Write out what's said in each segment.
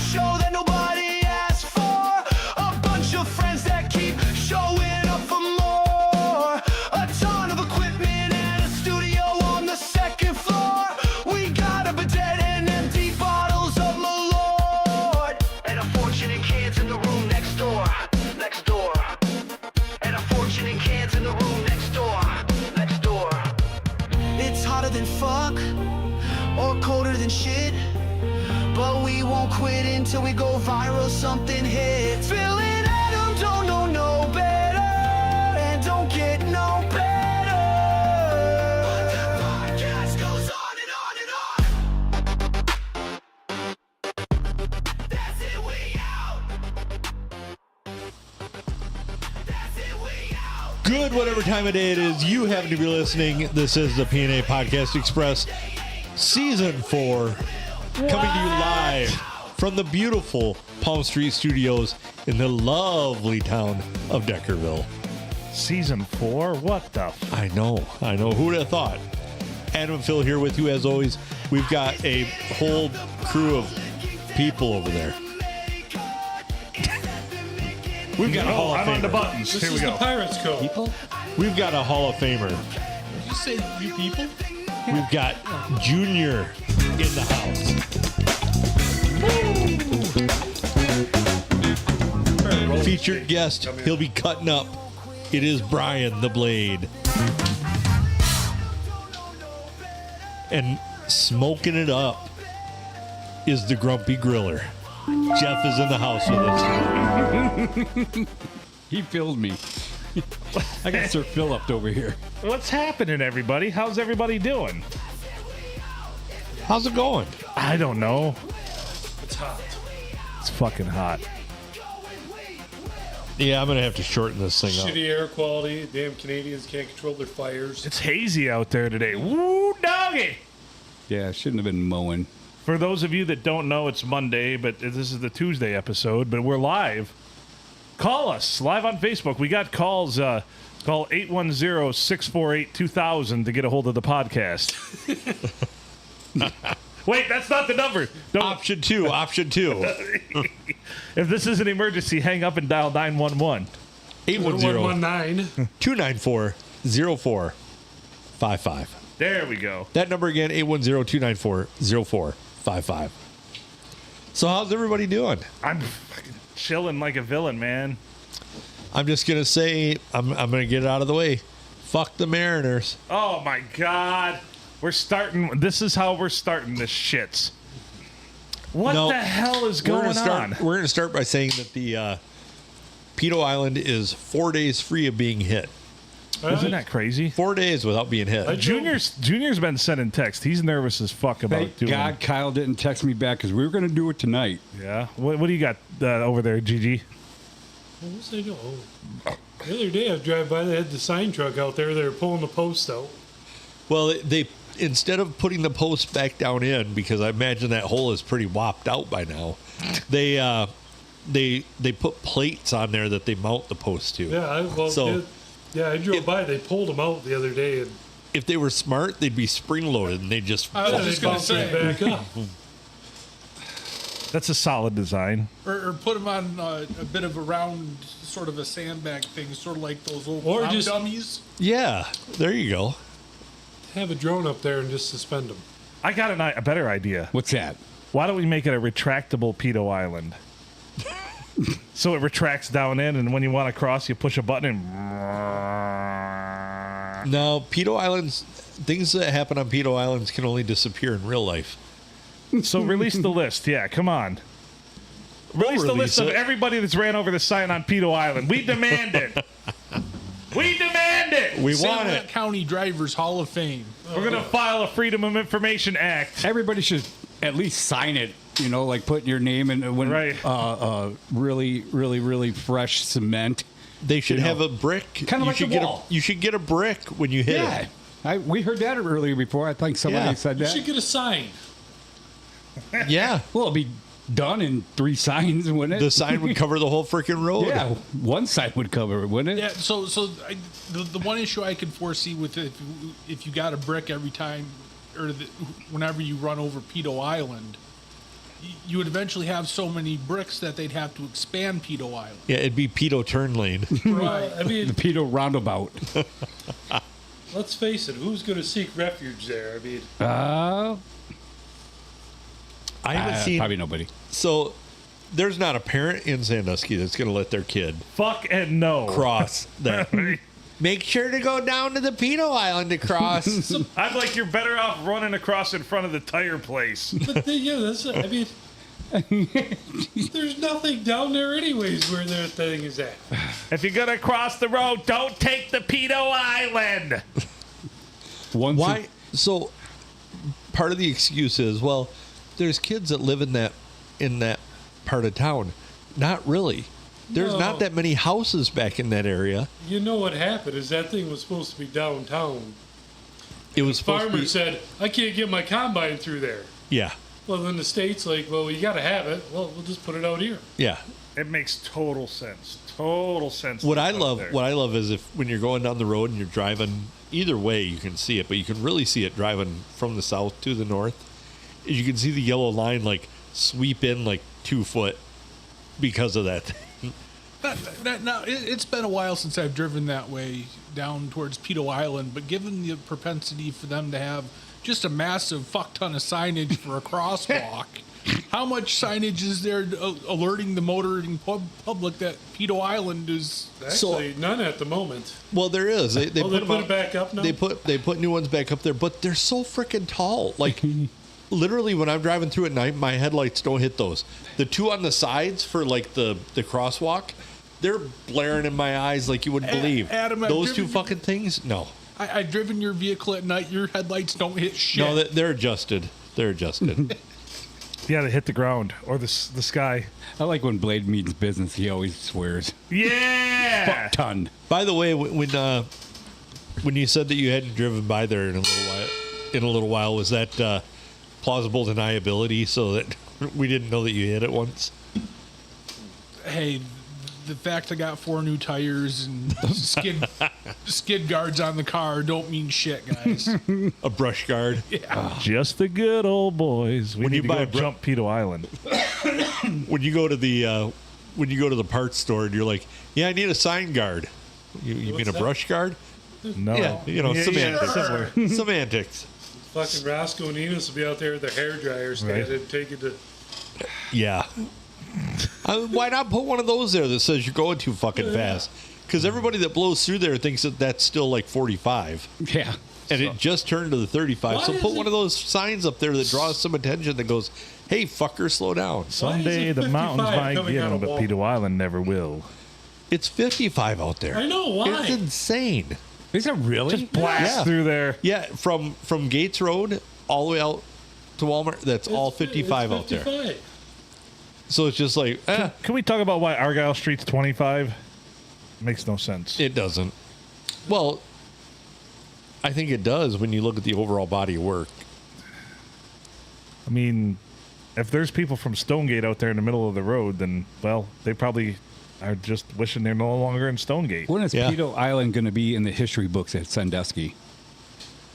Show that nobody asked for. A bunch of friends that keep showing up for more. A ton of equipment and a studio on the second floor. We got a bidet and empty bottles of Malort. And a fortune in cans in the room next door. Next door. And a fortune in cans in the room next door. Next door. It's hotter than fuck or colder than shit. But we won't quit until we go viral, something hits. Bill and Adam don't know no better, and don't get no better. But the podcast goes on and on and on. That's it, we out. That's it, we out. Good, whatever time of day it is you happen to be listening. This is the P&A Podcast Express, Season 4. Coming to you live from the beautiful Palm Street Studios in the lovely town of Deckerville. Season 4? What the I know. Who would have thought? Adam and Phil here with you as always. We've got a whole crew of people over there. We've got a Hall of I'm on the Famer. buttons. This Here we is go. the Pirates Code. People? We've got a Hall of Famer. Did you say you people? We've got Junior in the house. Featured guest, he'll be cutting up. It is Brian the Blade. And smoking it up is the Grumpy Griller. Jeff is in the house with us. He filled me. I got Sir Phillip over here. What's happening, everybody? How's everybody doing? How's it going? I don't know. It's hot. It's fucking hot. Yeah, I'm going to have to shorten this thing up. Shitty air quality. Damn Canadians can't control their fires. It's hazy out there today. Woo, doggy! Yeah, I shouldn't have been mowing. For those of you that don't know, it's Monday, but this is the Tuesday episode, but we're live. Call us live on Facebook. We got calls. Call 810-648-2000 to get a hold of the podcast. Wait, that's not the number. Don't. Option two. If this is an emergency, hang up and dial 911. 810-294-0455. There we go. That number again, 810-294-0455. So how's everybody doing? I'm fucking chilling like a villain, man. I'm just going to say, I'm going to get it out of the way. Fuck the Mariners. Oh, my God. We're starting. This is how we're starting this shits. What No, the hell is going on? We're going to start by saying that the Pedo Island is 4 days free of being hit. Isn't that crazy? 4 days without being hit. Junior's been sending texts. He's nervous as fuck about Thank doing God Kyle didn't text me back because we were going to do it tonight. Yeah. What do you got over there, Gigi? What was I doing? Oh. The other day I was driving by, they had the sign truck out there. They were pulling the post out. Well, they instead of putting the post back down in, because I imagine that hole is pretty whopped out by now, they put plates on there that they mount the post to. Yeah, I drove by. They pulled them out the other day. And If they were smart, they'd be spring-loaded, and they'd just... I was just going to say, back up. That's a solid design. or put them on a bit of a round, sort of a sandbag thing, sort of like those old Or prom just- dummies. Yeah, there you go. Have a drone up there and just suspend them. I got a better idea. What's that? Why don't we make it a retractable pedo island? So it retracts down in, and when you want to cross, you push a button and... No, Pedo Islands, things that happen on Pedo Islands can only disappear in real life. So release the list. Yeah, come on. Release the release list of it. everybody that's ran over the sign on Pedo Island. We demand it. We demand it. We St. want Louis it. County Drivers Hall of Fame. We're going to file a Freedom of Information Act. Everybody should at least sign it, like putting your name in when Right. really, really, really fresh cement. They should You know, have a brick. kinda like should the get wall. you should get a brick when you hit Yeah. it. We heard that earlier before. I think somebody Yeah. said You that. should get a sign. Yeah. Well, it'll be done in 3 signs, wouldn't it? The sign would cover the whole freaking road. Yeah, one side would cover it, wouldn't it? Yeah, the one issue I could foresee with it, if you got a brick every time, or whenever you run over Pedo Island, you would eventually have so many bricks that they'd have to expand Pedo Island. Yeah, it'd be pedo turn lane. Right. I The mean, Pedo roundabout. let's face it. Who's going to seek refuge there? I mean, I haven't seen. Probably nobody. So there's not a parent in Sandusky that's going to let their kid Fuck and no. cross that. Make sure to go down to the pedo island to cross. I'm like, you're better off running across in front of the tire place. but that's. I mean, there's nothing down there anyways where their thing is at. If you're gonna cross the road, don't take the Pedo Island. Why? So part of the excuse is, well, there's kids that live in that part of town. Not really. There's No. not that many houses back in that area. You know what happened is that thing was supposed to be downtown. It was supposed to Farmer be. said, I can't get my combine through there. Yeah, Well, then the state's like, well, you got to have it. Well, we'll just put it out here. yeah. It makes total sense. Total sense. What to I put love, there. what I love is if when you're going down the road and you're driving, either way you can see it, but you can really see it driving from the south to the north. Is you can see the yellow line like sweep in like 2 foot because of that thing. Now, it's been a while since I've driven that way down towards Pedo Island, but given the propensity for them to have just a massive fuck ton of signage for a crosswalk, how much signage is there alerting the motoring public that Pedo Island is... Actually, none at the moment. Well, there is. They Oh, they them put out- it back up now? They put new ones back up there, but they're so freaking tall. Like literally, when I'm driving through at night, my headlights don't hit those. The two on the sides for like the crosswalk, they're blaring in my eyes like you wouldn't believe. Adam, I've those two driven- fucking things, no, I've driven your vehicle at night. Your headlights don't hit shit. no, they're adjusted. They're adjusted. Yeah, they hit the ground or the sky. I like when Blade means business. He always swears. Yeah. Fuck ton. By the way, when you said that you hadn't driven by there in a little while, was that plausible deniability so that we didn't know that you hit it once? Hey, the fact I got 4 new tires and skid guards on the car don't mean shit, guys. A brush guard. Just the good old boys. We When need you to buy go a bro- jump Pedo Island. When you go to the parts store and you're like, yeah, I need a sign guard. You mean What's a that? brush guard? No. Yeah, semantics. similar. Semantics. Fucking Roscoe and Enos will be out there with their hair dryer stand Right. and take it to... Yeah. Why not put one of those there that says you're going too fucking fast? Because everybody that blows through there thinks that that's still like 45. Yeah. And it just turned to the 35. Why So is put it- one of those signs up there that draws some attention that goes, hey, fucker, slow down. Someday it the mountains 55 might coming give out them, of but Walmart? Pedo Island never will. It's 55 out there. I know, why? It's insane. Is it really? Blast Yeah. through there. Yeah, from Gates Road all the way out to Walmart, that's all It's 55 out there. 55. So it's just like, Can we talk about why Argyle Street's 25? Makes no sense. it doesn't. Well, I think it does when you look at the overall body of work. I mean, if there's people from Stonegate out there in the middle of the road, then, well, they probably are just wishing they're no longer in Stonegate. When is Yeah. Pedo Island going to be in the history books at Sandusky?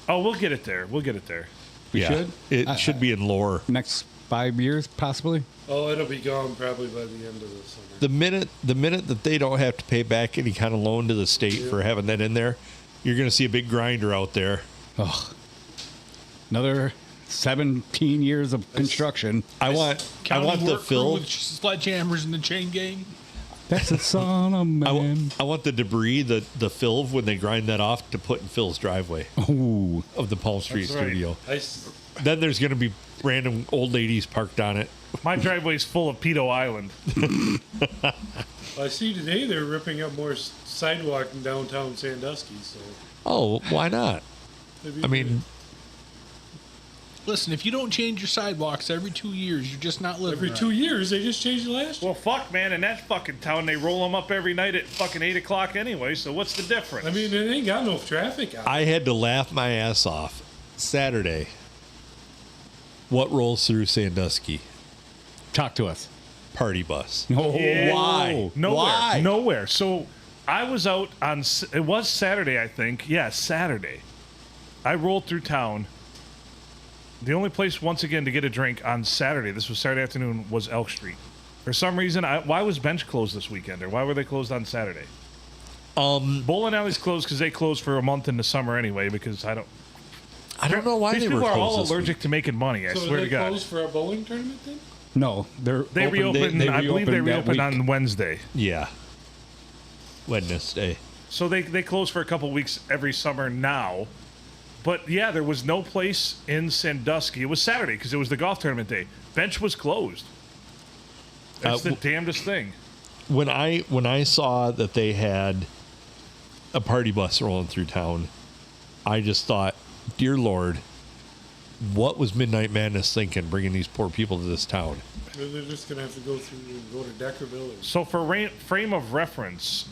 Oh, we'll get it there. We'll get it there. We Yeah. should? It should be in lore. Next 5 years, possibly? Oh, it'll be gone probably by the end of the summer. The minute that they don't have to pay back any kind of loan to the state for having that in there, you're going to see a big grinder out there. Oh. Another 17 years of construction. I want County the work crew fill. with sledgehammers and the chain gang. That's the son of man. I want the debris, the fill when they grind that off to put in Phil's driveway Ooh. of the Palm Street That's right. studio. I s- Then there's going to be random old ladies parked on it. My driveway's full of Pedo Island. I see today they're ripping up more sidewalk in downtown Sandusky, so... Oh, why not? maybe I mean, Listen, if you don't change your sidewalks every 2 years, you're just not living every right. 2 years, they just changed it last year. Well, fuck, man. In that fucking town, they roll them up every night at fucking 8 o'clock anyway, so what's the difference? I mean, it ain't got no traffic out. I had to laugh my ass off Saturday. What rolls through Sandusky? Talk to us. Party bus. Oh, Yeah. why? Nowhere. Nowhere. So I was out on, it was Saturday, I think. Yeah, Saturday. I rolled through town. The only place, once again, to get a drink on Saturday, this was Saturday afternoon, was Elk Street. For some reason, why was Bench closed this weekend, or why were they closed on Saturday? Bowling alley's closed because they closed for a month in the summer anyway, because I don't know why these they were people are all closed this allergic to making money, I So swear are to they God. closed for a bowling tournament then? No, They reopened, I believe they that reopened week. on Wednesday. Yeah. Wednesday. So they close for a couple weeks every summer now. But yeah, there was no place in Sandusky. It was Saturday because it was the golf tournament day. Bench was closed. That's the damnedest thing. When I saw that they had a party bus rolling through town, I just thought, dear Lord, what was Midnight Madness thinking bringing these poor people to this town? They're just going to have to go through and go to Deckerville. So for frame of reference,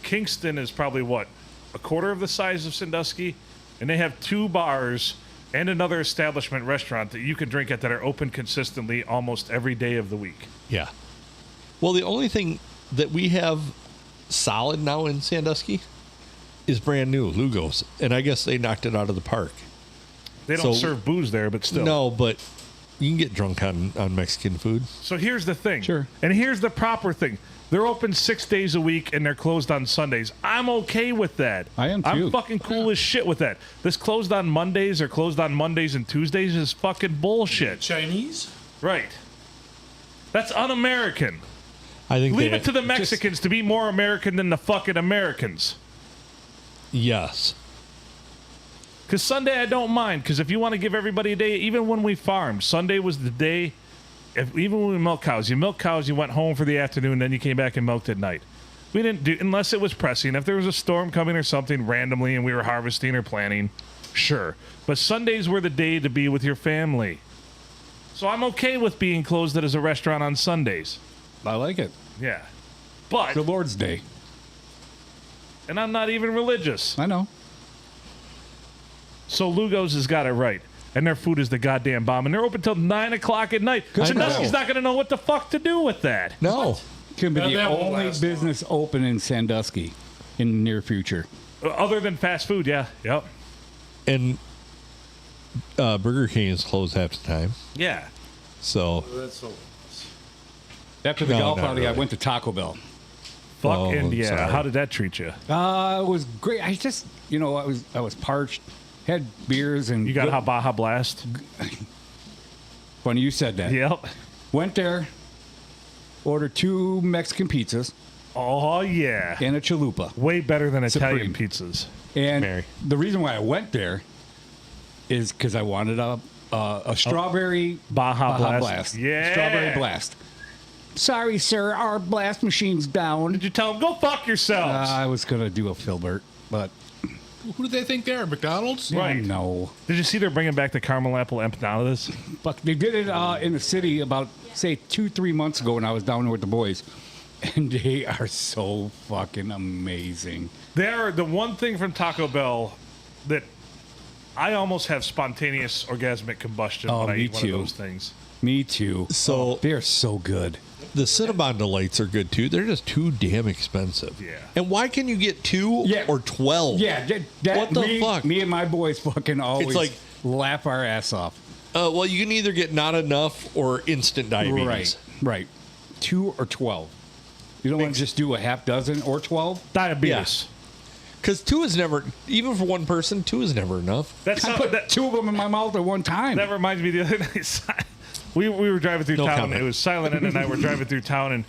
Kingston is probably what, a quarter of the size of Sandusky, and they have 2 bars and another establishment restaurant that you can drink at that are open consistently almost every day of the week. Yeah. Well, the only thing that we have solid now in Sandusky is brand new, Lugo's. And I guess they knocked it out of the park. They don't So- serve booze there, but still. No, but you can get drunk on Mexican food. So here's the thing. Sure. And here's the proper thing. They're open 6 days a week and they're closed on Sundays. I'm okay with that. I am I'm too. fucking cool as shit with that. This closed on Mondays or closed on Mondays and Tuesdays is fucking bullshit. Chinese? Right. That's un-American. I think Leave they- it to the Mexicans to be more American than the fucking Americans. Yes. Because Sunday I don't mind. Because if you want to give everybody a day, even when we farmed, Sunday was the day. Even when we milk cows, you went home for the afternoon, then you came back and milked at night. We didn't do, unless it was pressing. If there was a storm coming or something randomly and we were harvesting or planting, sure. But Sundays were the day to be with your family. So I'm okay with being closed as a restaurant on Sundays. I like it. Yeah. But, The Lord's Day. and I'm not even religious. I know. So Lugo's has got it right. And their food is the goddamn bomb. And they're open till 9 o'clock at night. I Sandusky's know. not going to know what the fuck to do with that. No. Could be Now, the that won't only last business open in Sandusky in the near future. Other than fast food, yeah. Yep. And Burger King is closed half the time. Yeah. So, That's so. After the No, golf not outing, I really. went to Taco Bell. Fuck Oh, Indiana. sorry. How did that treat you? It was great. I just, I was parched, had beers, and You got a Baja Blast? Funny you said that. Yep. Went there, ordered 2 Mexican pizzas Oh, yeah. and a chalupa. Way better than Italian Supreme. pizzas. And Mary. the reason why I went there is because I wanted a strawberry Baja Blast. Yeah. Strawberry blast. Sorry, sir, our blast machine's down. Did you tell them, go fuck yourselves? I was going to do a Filbert, but Who do they think they are? McDonald's? Right. no. Did you see they're bringing back the caramel apple empanadas? But they did it in the city about, say, 2-3 months ago when I was down there with the boys. And they are so fucking amazing. They're the one thing from Taco Bell that I almost have spontaneous orgasmic combustion Oh, when I me eat one too. of those things. Me too. So- They're so good. the Cinnabon Delights are good too. They're just too damn expensive. Yeah. And why can you get 2 Yeah. or 12? Yeah, that What the me, fuck? Me and my boys fucking always like- laugh our ass off. Well, you can either get not enough or instant diabetes. Right. 2 or 12. You don't want to just do a half dozen or 12? Diabetes. Because 2 is never, even for one person, 2 is never enough. That's I not, put that, 2 of them in my mouth at one time. that reminds me the other night. We were driving through No town. comment. It was Silent and I were driving through town, and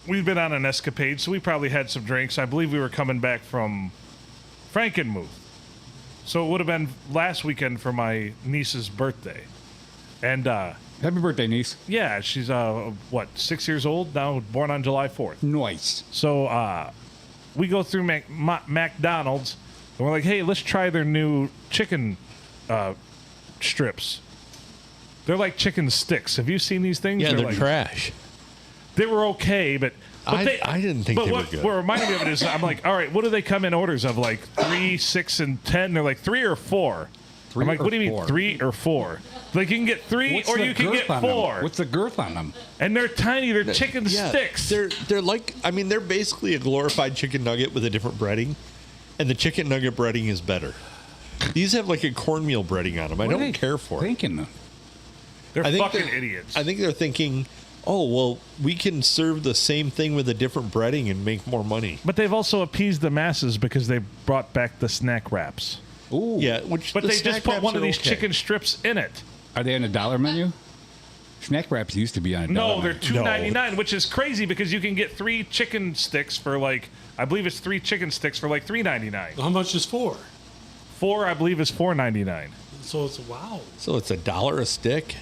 we've been on an escapade, so we probably had some drinks. I believe we were coming back from Frankenmuth. So it would have been last weekend for my niece's birthday. And Happy birthday, niece. yeah, she's 6 years old now, born on July 4th. Nice. So we go through McDonald's, and we're like, hey, let's try their new chicken strips. They're like chicken sticks. Have you seen these things? Yeah, they're like, trash. They were okay, but I didn't think but they were what, good. What reminded me of it is, I'm like, all right, what do they come in orders of? Like 3, 6, and 10? They're like 3 or 4. 3 I'm like, or what do you mean 4? 3 or 4? Like you can get 3 What's or the you can girth get on them? 4. What's the girth on them? And they're tiny. They're chicken Yeah, sticks. They're like, I mean, they're basically a glorified chicken nugget with a different breading, and the chicken nugget breading is better. These have like a cornmeal breading on them. I What are don't they care for it. Thinking. They're I think fucking they're- idiots. I think they're thinking, oh, well, we can serve the same thing with a different breading and make more money. But they've also appeased the masses because they brought back the snack wraps. Ooh. Yeah, which But the they snack just put wraps one of are these okay. chicken strips in it. Are they on a $1 menu? Snack wraps used to be on a $1 No, they're menu. $2.99, which is crazy because you can get 3 chicken sticks for like, I believe it's 3 chicken sticks for like $3.99. How much is 4? 4, I believe, is $4.99. So it's wow. So it's $1 a stick.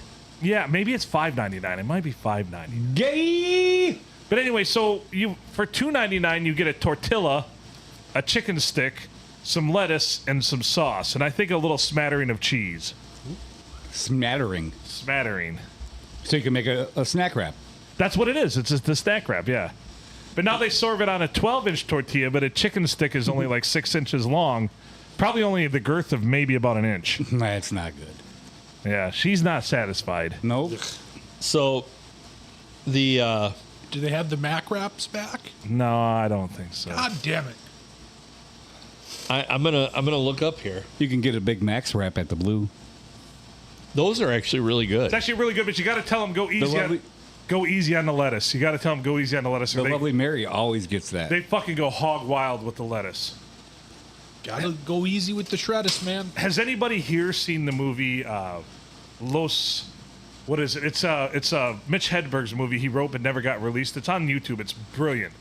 Yeah, maybe it's $5.99. It might be $5.99. Gay! But anyway, so you for $2.99 you get a tortilla, a chicken stick, some lettuce, and some sauce, and I think a little smattering of cheese. Smattering. Smattering. So you can make a snack wrap. That's what it is. It's just the snack wrap, yeah. But now they serve it on a 12-inch tortilla, but a chicken stick is only like 6 inches long. Probably only the girth of maybe about an inch. That's not good. Yeah, she's not satisfied. Nope. So the Do they have the Mac wraps back? No, I don't think so. God damn it. I'm gonna look up here. You can get a Big Max wrap at the Blue. Those are actually really good. It's actually really good, but you got to tell them go easy lovely- go easy on the lettuce. You got to tell them go easy on the lettuce. The They, lovely Mary always gets that. they fucking go hog wild with the lettuce. Gotta go easy with the shredders, man. Has anybody here seen the movie Los? What is it? It's Mitch Hedberg's movie he wrote but never got released. It's on YouTube. It's brilliant.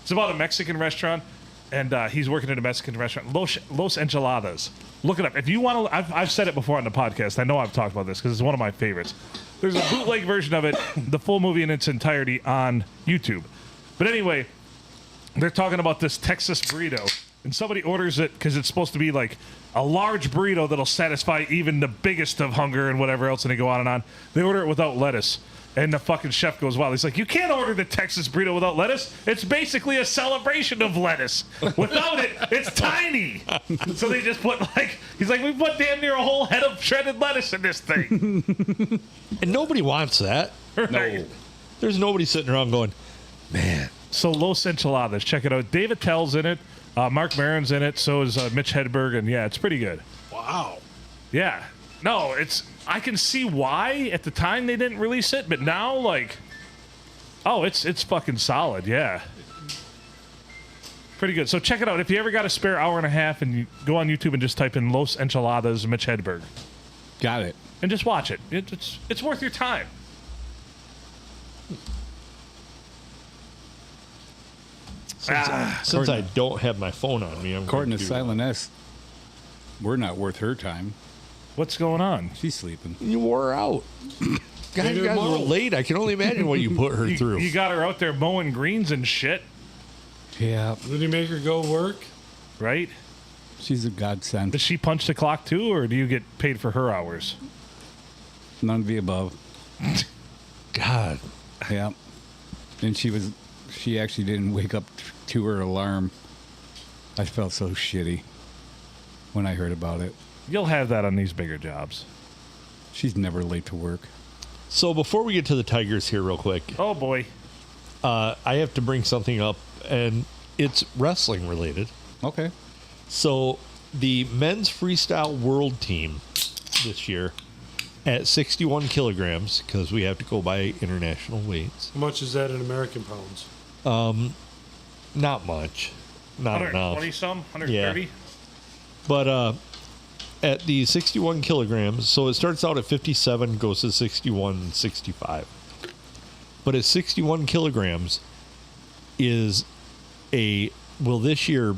It's about a Mexican restaurant, and he's working at a Mexican restaurant. Los Enchiladas. Look it up if you want to. I've said it before on the podcast. I know I've talked about this because it's one of my favorites. There's a bootleg version of it, the full movie in its entirety on YouTube. But anyway, they're talking about this Texas burrito, and somebody orders it because it's supposed to be like a large burrito that'll satisfy even the biggest of hunger and whatever else, and they go on and on. They order it without lettuce, and the fucking chef goes wild. He's like, you can't order the Texas burrito without lettuce. It's basically a celebration of lettuce. Without it, it's tiny. So they just put like, he's like, we put damn near a whole head of shredded lettuce in this thing. And nobody wants that. Right? There's nobody sitting around going, man. So Los Enchiladas, check it out. David Tell's in it. Mark Maron's in it. So is Mitch Hedberg, and yeah, it's pretty good. Wow. Yeah, no, it's. I can see why at the time they didn't release it, but now like, oh, it's fucking solid. Yeah, pretty good. So check it out if you ever got a spare hour and a half, and you go on YouTube and just type in Los Enchiladas Mitch Hedberg Got it. and just watch it. It's worth your time. Since I don't have my phone on me, I'm According to going Silent S, we're not worth her time. What's going on? She's sleeping. You wore her out. God, you guys were late. I can only imagine what you put her through. You got her out there mowing greens and shit, Yeah, Did he make her go work? right? she's a godsend. Does she punch the clock too, or do you get paid for her hours? None of the above. God. Yeah. And she actually didn't wake up to her alarm. I felt so shitty when I heard about it. You'll have that on these bigger jobs. She's never late to work. So before we get to the Tigers here real quick, Oh boy. I have to bring something up, and it's wrestling related. Okay. So the men's freestyle world team this year at 61 kilograms, because we have to go by international weights. How much is that in American pounds? Not much. Not enough. 120 some, 130. But at the 61 kilograms, so it starts out at 57, goes to 61, 65. But at 61 kilograms will this year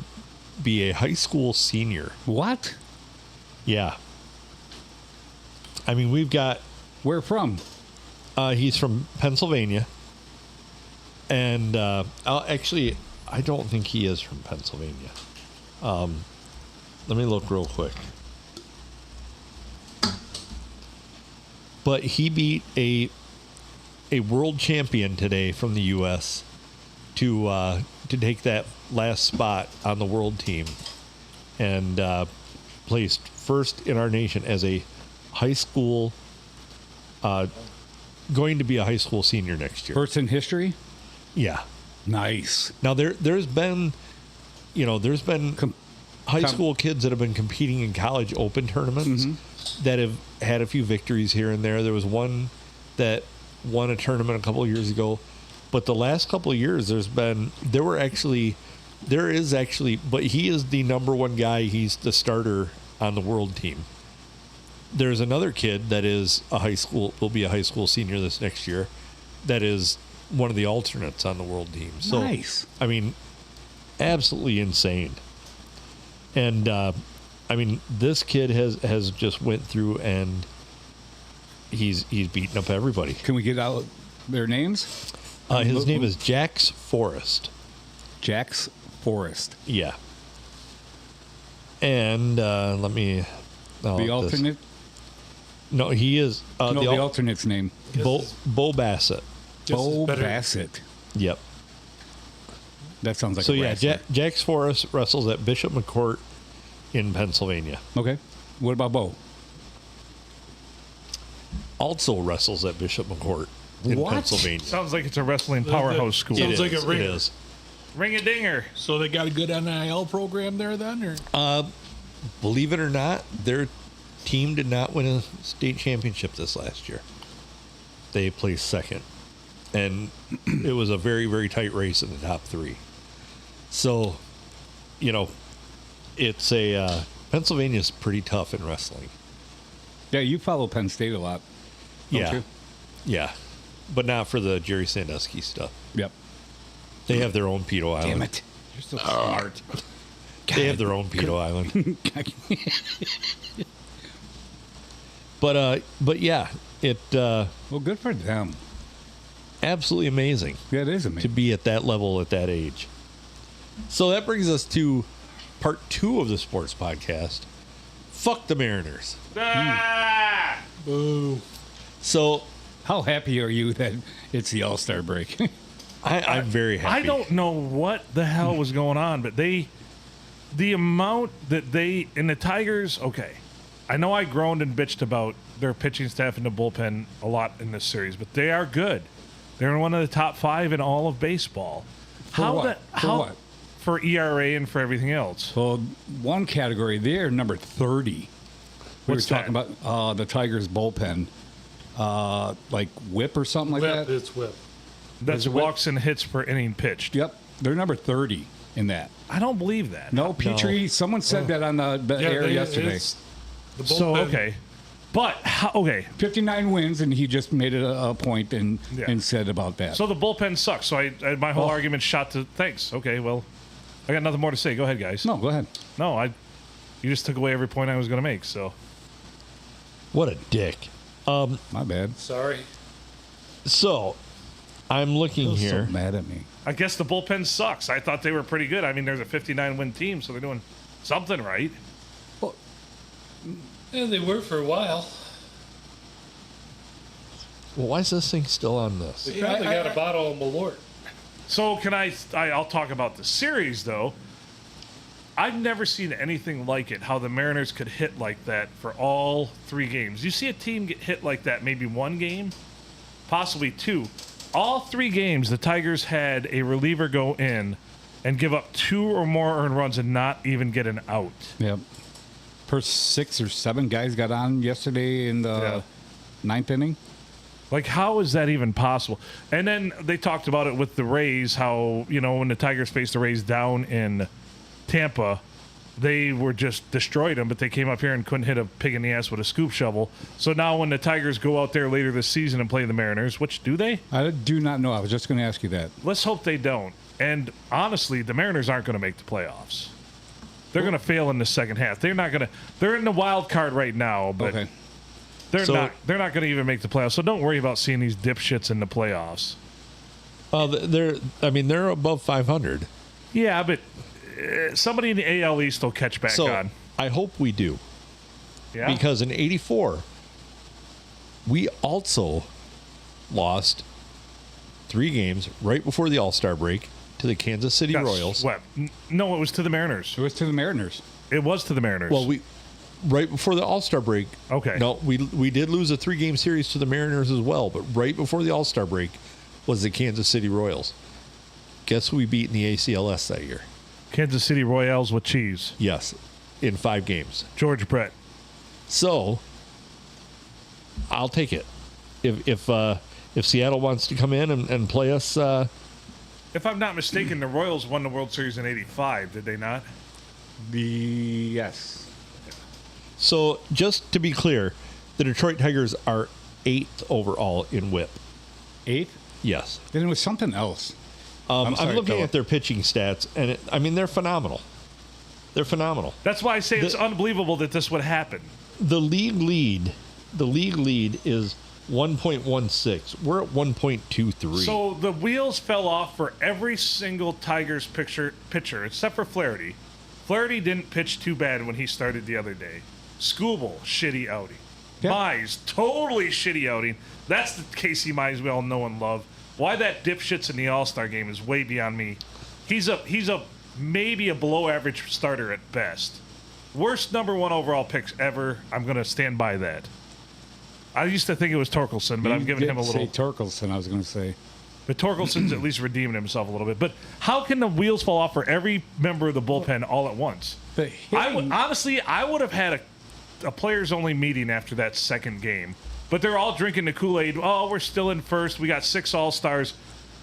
be a high school senior. What? Yeah. I mean, we've got, Where from? he's from Pennsylvania. And actually, I don't think he is from Pennsylvania. Let me look real quick. But he beat a world champion today from the U.S. to take that last spot on the world team, and placed first in our nation as a high school, going to be a high school senior next year. First in history? Yeah. Nice. Now there's been high school kids that have been competing in college open tournaments that have had a few victories here and there. There was one that won a tournament a couple of years ago, but the last couple of years there is actually, but he is the number one guy. He's the starter on the world team. There's another kid that is will be a high school senior this next year, that is one of the alternates on the world team. So, Nice. I mean, absolutely insane. And I mean, this kid has just went through and he's beaten up everybody. Can we get out their names? His name is Jax Forrest. Jax Forrest. Yeah. And let me. The alternate? No, he is. No, the alternate's name. Bo Bassett. Bo better. Bassett. Yep. That sounds like So a yeah, wrestler. Jax Forrest wrestles at Bishop McCourt in Pennsylvania. Okay. What about Bo? Also wrestles at Bishop McCourt in What? Pennsylvania. Sounds like it's a wrestling powerhouse school. Sounds like a It ringer. is. Ring a dinger. So they got a good NIL program there then, or Believe it or not, their team did not win a state championship this last year. They placed second. And it was a very, very tight race in the top three. So, it's Pennsylvania's pretty tough in wrestling. Yeah, you follow Penn State a lot. Don't Yeah. you? Yeah. But not for the Jerry Sandusky stuff. Yep. They have their own Pedo Island. Damn it. You're so smart. They have their own Pedo Island. But yeah, it Well, good for them. absolutely amazing Yeah, it is to amazing. be at that level at that age. So that brings us to part 2 of the sports podcast. Fuck the Mariners. Ah! boo. So How happy are you that it's the All-Star break? I'm very happy. I don't know what the hell was going on, but the amount that and the Tigers, okay. I know I groaned and bitched about their pitching staff and the bullpen a lot in this series, but they are good. They're one of the top 5 in all of baseball. For what? For what? For ERA and for everything else. Well, one category, they're number 30. We What's were talking that? about the Tigers bullpen. Like whip or something like Whip, that. it's whip. That's it what? walks and hits per inning pitched. Yep. They're number 30 in that. I don't believe that. No, Petrie, someone said that on the air yesterday. it's- The So, bullpen- okay. But, okay. 59 wins, and he just made it a point and Yeah. said about that. So the bullpen sucks. So I my whole argument shot to thanks. Okay, well, I got nothing more to say. Go ahead, guys. no, go ahead. No, you just took away every point I was going to make. So What a dick. My bad. Sorry. So I'm looking He's here. so mad at me. I guess the bullpen sucks. I thought they were pretty good. I mean, there's a 59-win team, so they're doing something right. Yeah, they were for a while. Well, why is this thing still on this? They probably got a bottle of Malort. So I'll talk about the series, though. I've never seen anything like it, how the Mariners could hit like that for all 3 games. You see a team get hit like that maybe 1 game, possibly 2. All 3 games, the Tigers had a reliever go in and give up 2 or more earned runs and not even get an out. Yep. First 6 or 7 guys got on yesterday in the 9th inning. Like, how is that even possible? And then they talked about it with the Rays, how, when the Tigers faced the Rays down in Tampa, they were just destroyed them, but they came up here and couldn't hit a pig in the ass with a scoop shovel. So now when the Tigers go out there later this season and play the Mariners, which do they? I do not know. I was just going to ask you that. Let's hope they don't. And honestly, the Mariners aren't going to make the playoffs. They're going to fail in the second half. They're not going to. They're in the wild card right now, but Okay. they're So- not. They're not going to even make the playoffs. So don't worry about seeing these dipshits in the playoffs. They're above 500. Yeah, but somebody in the AL East will catch back So on. I hope we do. Yeah, Because in 84, we also lost 3 games right before the All-Star break to the Kansas City Got Royals. swept. No, it was to the Mariners. It was to the Mariners. It was to the Mariners. Well, right before the All-Star break. Okay. No, we did lose a 3-game series to the Mariners as well, but right before the All-Star break was the Kansas City Royals. Guess who we beat in the ACLS that year? Kansas City Royals with cheese. Yes, in 5 games. George Brett. So, I'll take it. If Seattle wants to come in and play us, If I'm not mistaken, the Royals won the World Series in '85. Did they not? Yes. so just to be clear, the Detroit Tigers are 8th overall in WHIP. 8th? Yes. Then it was something else. I'm sorry, looking Philip. at their pitching stats, and they're phenomenal. They're phenomenal. That's why I say it's unbelievable that this would happen. The league lead is 1.16. We're at 1.23. So the wheels fell off for every single Tigers pitcher except for Flaherty. Flaherty didn't pitch too bad when he started the other day. Skubal, shitty outing. Yeah. Mize, totally shitty outing. That's the Casey Mize we all know and love. Why that dipshit's in the All-Star game is way beyond me. He's a maybe a below average starter at best. Worst number 1 overall picks ever. I'm going to stand by that. I used to think it was Torkelson, but I'm giving him a little. Say Torkelson, I was going to say. But Torkelson's at least redeeming himself a little bit. But how can the wheels fall off for every member of the bullpen all at once? But I would have had a players only meeting after that second game. But they're all drinking the Kool-Aid. Oh, we're still in first. We got 6 All-Stars.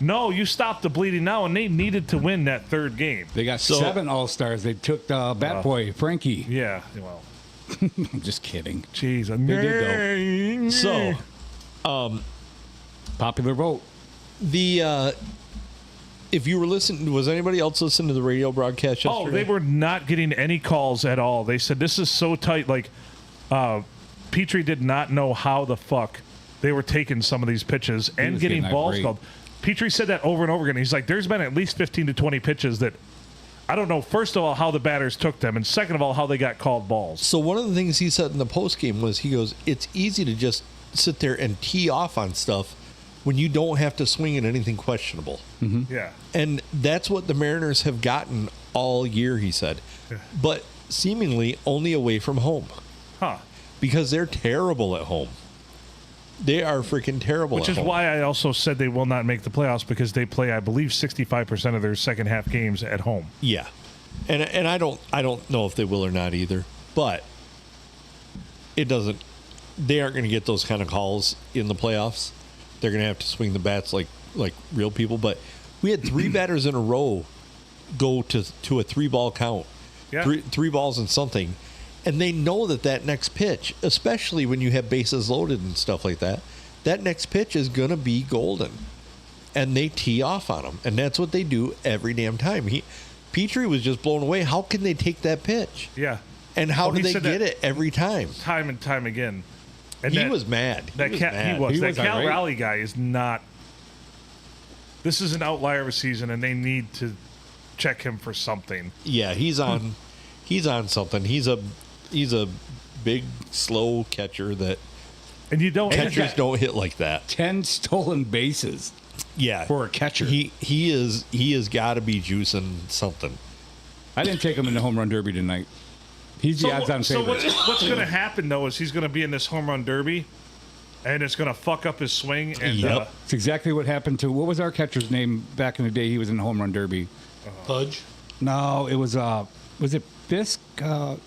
No, you stopped the bleeding now, and they needed to win that third game. They got 7 All-Stars. They took Bat Boy, Frankie. Yeah, well, I'm just kidding. jeez. They did, So, Popular vote. if you were listening, was anybody else listening to the radio broadcast yesterday? Oh, they were not getting any calls at all. They said this is so tight. Like, Petrie did not know how the fuck they were taking some of these pitches and was getting getting balls irate. called. Petrie said that over and over again. He's like, there's been at least 15 to 20 pitches that I don't know, first of all, how the batters took them, and second of all, how they got called balls. So one of the things he said in the postgame was, he goes, it's easy to just sit there and tee off on stuff when you don't have to swing at anything questionable. Yeah. And that's what the Mariners have gotten all year, he said. But seemingly only away from home. Huh. Because they're terrible at home. They are freaking terrible Which at is home. why I also said they will not make the playoffs, because they play, I believe, 65% of their second half games at home. Yeah. And I don't know if they will or not either. But they aren't going to get those kind of calls in the playoffs. They're going to have to swing the bats like real people. But we had 3 batters in a row go to a 3-ball count. Yeah. Three balls and something. And they know that next pitch, especially when you have bases loaded and stuff like that next pitch is going to be golden. And they tee off on them. And that's what they do every damn time. Petrie was just blown away. How can they take that pitch? Yeah. And how do he they said get that it every time? Time and time again. And He was mad. That He was Cal, mad. he was. He That was Cal irate. Raleigh guy is not. This is an outlier of a season, and they need to check him for something. Yeah, he's on something. He's a big, slow catcher that And you don't. catchers don't hit like that. 10 stolen bases. Yeah. For a catcher. He has got to be juicing something. I didn't take him in the home run derby tonight. He's the odds-on So favorite. what's going to happen though is he's going to be in this home run derby, and it's going to fuck up his swing. And Yep. It's exactly what happened to, what was our catcher's name back in the day? He was in the home run derby. Pudge. No, it was it Fisk? no,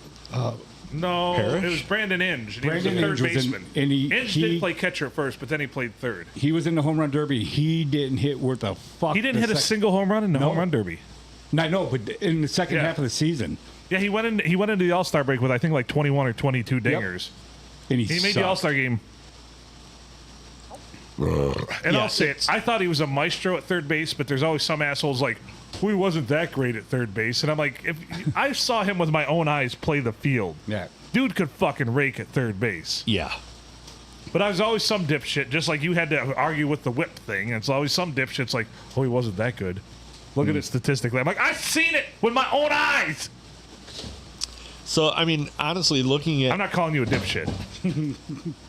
Parrish? it was Brandon Inge. And Brandon he was a Inge third was in- baseman. and Inge did play catcher at first, but then he played third. He was in the home run derby. He didn't hit worth a fuck. He didn't hit a single home run in the No. home run derby. I know, but in the second Yeah. half of the season. Yeah, he went into the All-Star break with I think like 21 or 22 dingers. And He made the sucked. All-Star game. And I'll say it. I thought he was a maestro at third base, but there's always some assholes like, well, he wasn't that great at third base. And I'm like, if I saw him with my own eyes play the field. Yeah. Dude could fucking rake at third base. Yeah. But I was always some dipshit, just like you had to argue with the whip thing. And it's always some dipshit's like, oh, he wasn't that good. Look at it statistically. I'm like, I've seen it with my own eyes. So I mean, honestly, looking I'm at not calling you a dipshit.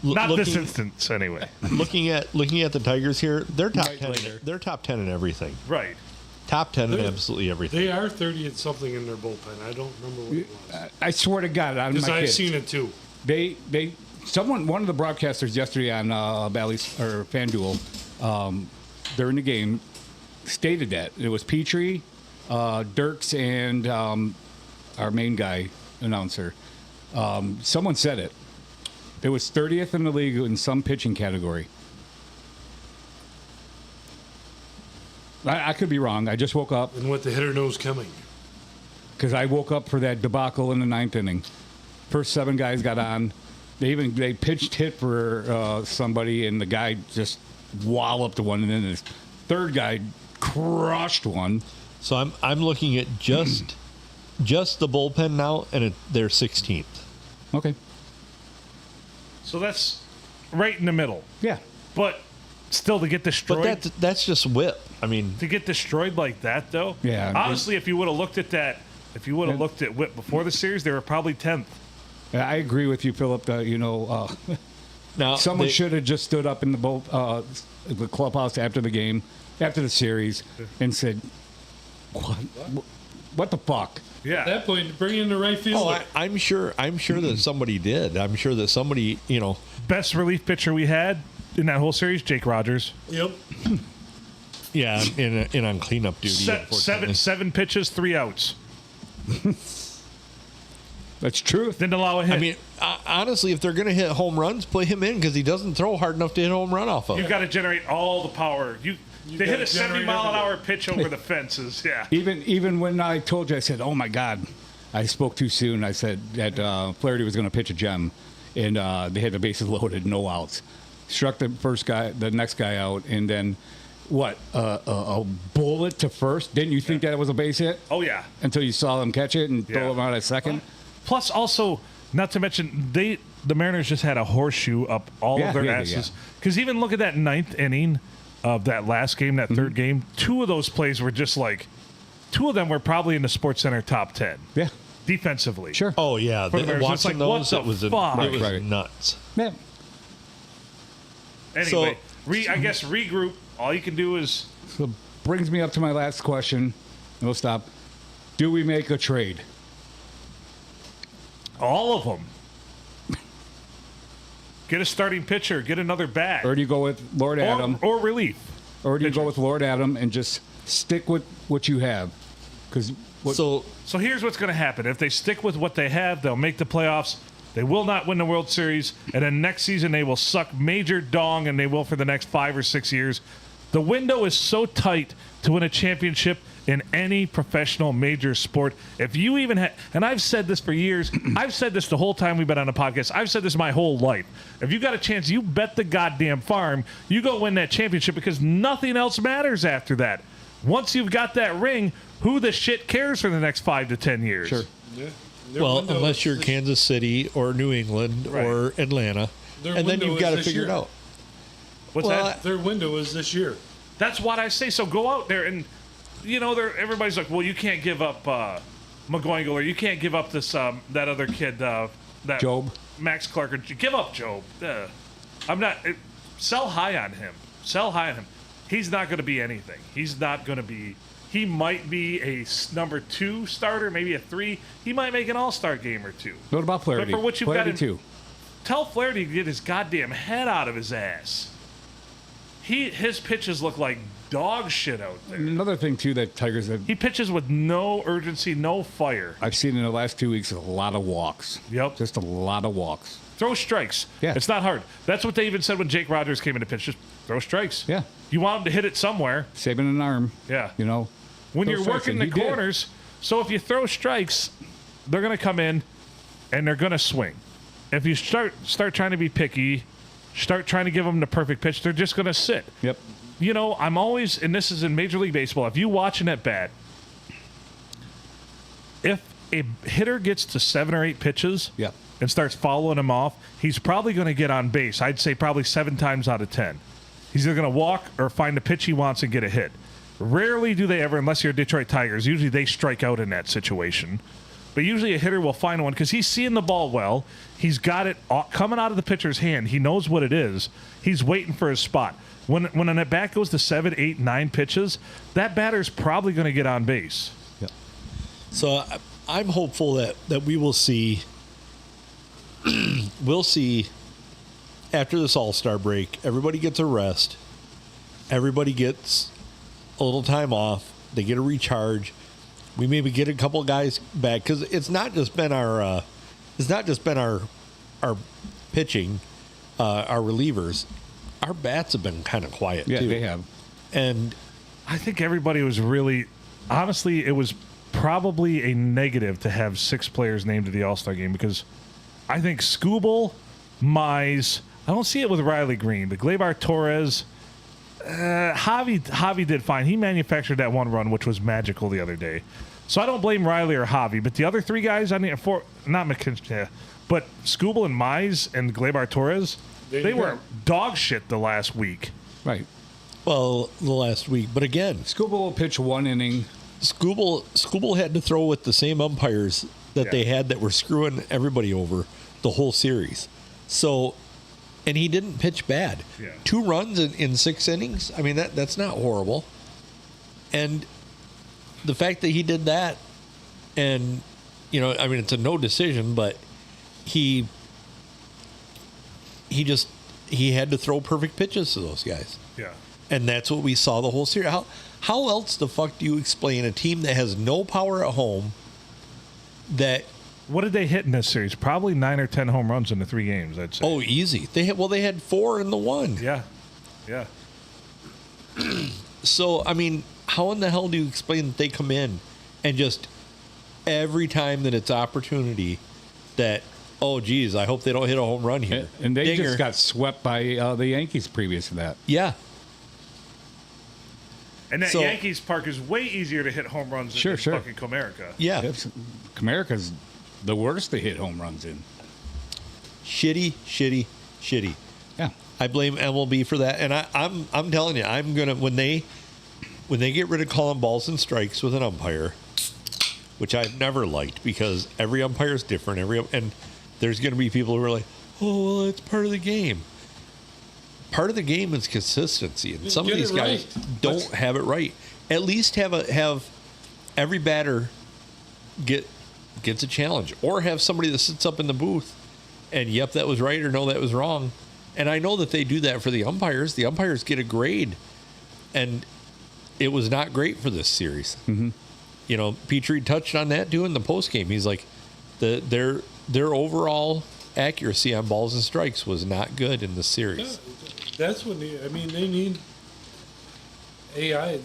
Not this instance, anyway. looking at the Tigers here, they're top Right 10. later. They're top 10 in everything. Right. Top 10 in absolutely everything. They are 30th something in their bullpen. I don't remember what it was. I swear to God, on Because my I've kids, seen it too. one of the broadcasters yesterday on Bally's or FanDuel during the game stated that it was Petrie, Dirks, and our main guy announcer. Someone said it. It was 30th in the league in some pitching category. I could be wrong. I just woke up And what the hitter knows coming. because I woke up for that debacle in the ninth inning. First 7 guys got on. They pitched hit for somebody, and the guy just walloped one, and then his third guy crushed one. So I'm looking at just the bullpen now, and they're 16th. Okay. So that's right in the middle. Yeah. But still, to get destroyed. But that's just whip. I mean, to get destroyed like that, though. Yeah. Honestly, if you would have looked at that, if you would have looked at whip before the series, they were probably 10th. I agree with you, Philip. now Someone they- should have just stood up in the clubhouse after the game, after the series, and said, "What the fuck?" Yeah. At that point, bring in the right fielder. Oh, I'm sure that somebody did. I'm sure that somebody, Best relief pitcher we had in that whole series, Jake Rogers. Yep. yeah, in on cleanup duty. unfortunately. Seven pitches, 3 outs. That's true. Didn't allow a hit. I mean, honestly, if they're going to hit home runs, play him in because he doesn't throw hard enough to hit a home run off of. You've got to generate all the power. They hit gotta a 70 generate mile an hour pitch over the fences. Yeah. Even when I told you, I said, "Oh my God," I spoke too soon. I said that Flaherty was going to pitch a gem, and they had the bases loaded, no outs. Struck the next guy out, and then a bullet to first. Didn't you think that it was a base hit Oh, yeah. until you saw them catch it and Yeah. throw him out at second? Plus, also, not to mention, the Mariners just had a horseshoe up all of their asses. Because even look at that 9th inning of that last game, that third game. 2 of those plays were just like, 2 of them were probably in the Sports Center top 10 Yeah, defensively. sure. Oh yeah, For the Mariners, it's watching like, what those, the it was fuck? Right. nuts. Yeah. Anyway, I guess regroup. All you can do is So brings me up to my last question. And we'll stop. Do we make a trade? all of them. Get a starting pitcher. Get another bat. Or do you go with Lord Adam? Or relief. Or do you go pitchers. with Lord Adam and just stick with what you have? Because So So here's what's going to happen. If they stick with what they have, they'll make the playoffs. They will not win the World Series. And then next season, they will suck major dong, and they will for the next 5 or 6 years. The window is so tight to win a championship in any professional major sport. If you even had, and I've said this for years, I've said this the whole time we've been on the podcast. I've said this my whole life. If you got a chance, you bet the goddamn farm, you go win that championship because nothing else matters after that. Once you've got that ring, who the shit cares for the next 5 to 10 years? Sure. Yeah. well, unless you're Kansas City or New England or Atlanta, Their and then window you've got is to this figure it year. out. What's Well, that? Their window is this year. That's what I say. So go out there and, everybody's like, well, you can't give up McGoingle, or you can't give up this that other kid, that Job. Max Clark, or give up Job. I'm not. Sell high on him. Sell high on him. He's not going to be anything. He's not going to be. He might be a number 2 starter, maybe a 3. He might make an all-star game or 2. What about Flaherty? But for what you've Flaherty got too. Tell Flaherty to get his goddamn head out of his ass. His pitches look like dog shit out there. Another thing too that Tigers have He pitches with no urgency, no fire. I've seen in the last 2 weeks is a lot of walks. Yep. Just a lot of walks. Throw strikes. Yeah. It's not hard. That's what they even said when Jake Rogers came in to pitch. Just throw strikes. Yeah. You want him to hit it somewhere. Saving an arm. Yeah. You know. When Throw you're strikes, working and the he did. corners, so if you throw strikes, they're going to come in and they're going to swing. If you start trying to be picky, start trying to give them the perfect pitch, they're just going to sit. Yep. I'm always, and this is in Major League Baseball, if you watch an at bat, if a hitter gets to 7 or 8 pitches Yep. and starts following him off, he's probably going to get on base. I'd say probably 7 times out of 10. He's either going to walk or find the pitch he wants and get a hit. Rarely do they ever, unless you're Detroit Tigers, usually they strike out in that situation. but usually a hitter will find one because he's seeing the ball well. He's got it coming out of the pitcher's hand. He knows what it is. He's waiting for his spot. When an at bat goes to 7, 8, 9 pitches, that batter's probably going to get on base. So I'm hopeful that we will see. We'll see after this All-Star break. Everybody gets a rest. Everybody gets a little time off. They get a recharge. We maybe get a couple guys back because it's not just been our pitching, our relievers. Our bats have been kind of quiet too. Yeah, they have. And I think everybody was really, honestly, it was probably a negative to have 6 players named to the All-Star game because I think Skubal, Mize, I don't see it with Riley Green, but Gleyber Torres, Javi did fine. He manufactured that one run, which was magical the other day. So I don't blame Riley or Javi, but the other 3 guys, not McKinstry, but Skubal and Mize and Gleyber Torres, they were dog shit the last week. Right. well, the last week, but again, Skubal will pitch 1 inning. Skubal had to throw with the same umpires that they had that were screwing everybody over the whole series. So, and he didn't pitch bad. Yeah. 2 runs in 6 innings. I mean, that's not horrible. And the fact that he did that, and you know, I mean, it's a no decision, but he had to throw perfect pitches to those guys. Yeah. And that's what we saw the whole series. How else the fuck do you explain a team that has no power at home that... What did they hit in this series? Probably 9 or 10 home runs in the 3 games, I'd say. Oh, easy. They had 4 in the 1. Yeah. Yeah. So, I mean, how in the hell do you explain that they come in and just every time that it's opportunity that, oh, geez, I hope they don't hit a home run here. And they Dinger. just got swept by the Yankees previous to that. Yeah. And that So- Yankees park is way easier to hit home runs than Sure. fucking Comerica. Yeah. Comerica's the worst to hit home runs in. Shitty. Yeah. I blame MLB for that. And I'm telling you, I'm going to, when they get rid of calling balls and strikes with an umpire, which I've never liked because every umpire is different. And there's going to be people who are like, oh, well, it's part of the game. Part of the game is consistency, and some of Get these it guys right. don't have it right. At least have every batter gets a challenge, or have somebody that sits up in the booth and yep, that was right, or no, that was wrong. And I know that they do that for the umpires. The umpires get a grade, and it was not great for this series. Mm-hmm. You know, Petrie touched on that too in the post game. He's like, their overall accuracy on balls and strikes was not good in the series. Yeah, that's when they need AI.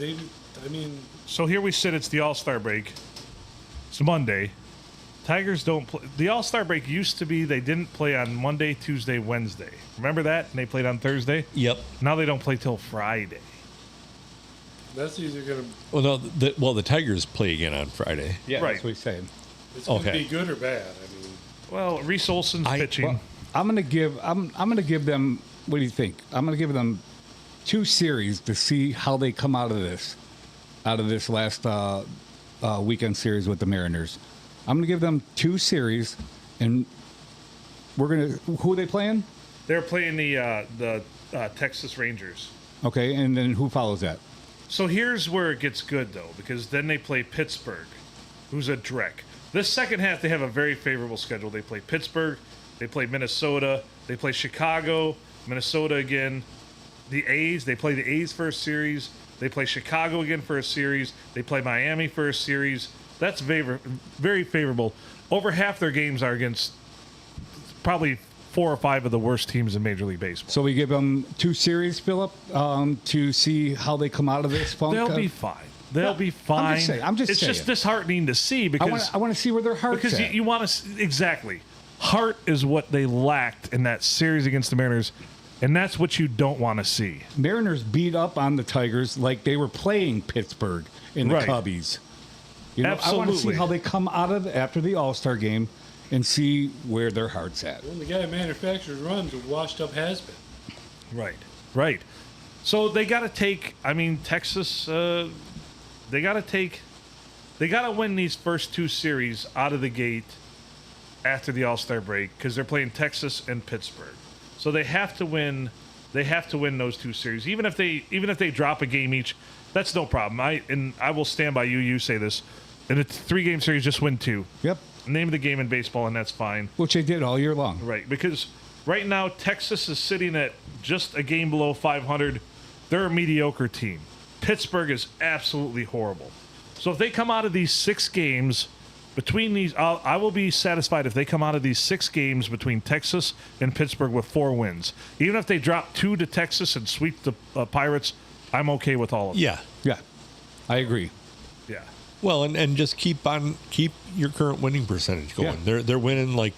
So here we sit. It's the All-Star break. It's Monday. Tigers don't play. The All-Star break used to be they didn't play on Monday, Tuesday, Wednesday. Remember that? And they played on Thursday? Yep. Now they don't play till Friday. that's either gonna Well, no. The Tigers play again on Friday. Yeah, Right. that's what he's saying. it's gonna Okay. be good or bad. Well, Reese Olson's pitching. Well, I'm gonna give them. What do you think? I'm gonna give them 2 series to see how they come out of this last weekend series with the Mariners. I'm gonna give them 2 series, and who are they playing? They're playing the Texas Rangers. Okay, and then who follows that? So here's where it gets good, though, because then they play Pittsburgh, who's a dreck. This second half, they have a very favorable schedule. They play Pittsburgh, they play Minnesota, they play Chicago, Minnesota again. The A's, they play the A's for a series. They play Chicago again for a series. They play Miami for a series. That's very favorable. Over half their games are against probably 4 or 5 of the worst teams in Major League Baseball. So we give them 2 series, Philip, to see how they come out of this funk. They'll be fine. They'll be fine. I'm just it's saying. just disheartening to see because I want to see where their heart's because at. you want to exactly. Heart is what they lacked in that series against the Mariners, and that's what you don't want to see. Mariners beat up on the Tigers like they were playing Pittsburgh in the Right. Cubbies. You know, I want to see Absolutely. how they come out of after the All-Star game and see where their heart's at. When the guy who manufactures runs a washed up has been. Right. So they got to take. I mean, Texas. They got to take they got to win these first 2 series out of the gate after the All-Star break because they're playing Texas and Pittsburgh. So they have to win. They have to win those 2 series, even if they drop a game each. That's no problem. I will stand by you. You say this. In a 3-game series, just win 2. Yep. Name of the game in baseball, and that's fine. Which they did all year long. Right, because right now Texas is sitting at just a game below 500. They're a mediocre team. Pittsburgh is absolutely horrible. So if they come out of these 6 games between these, I will be satisfied if they come out of these 6 games between Texas and Pittsburgh with 4 wins. Even if they drop 2 to Texas and sweep the Pirates, I'm okay with all of them. Yeah. Yeah. I agree. Yeah. Well, and just keep your current winning percentage going. Yeah. They're winning like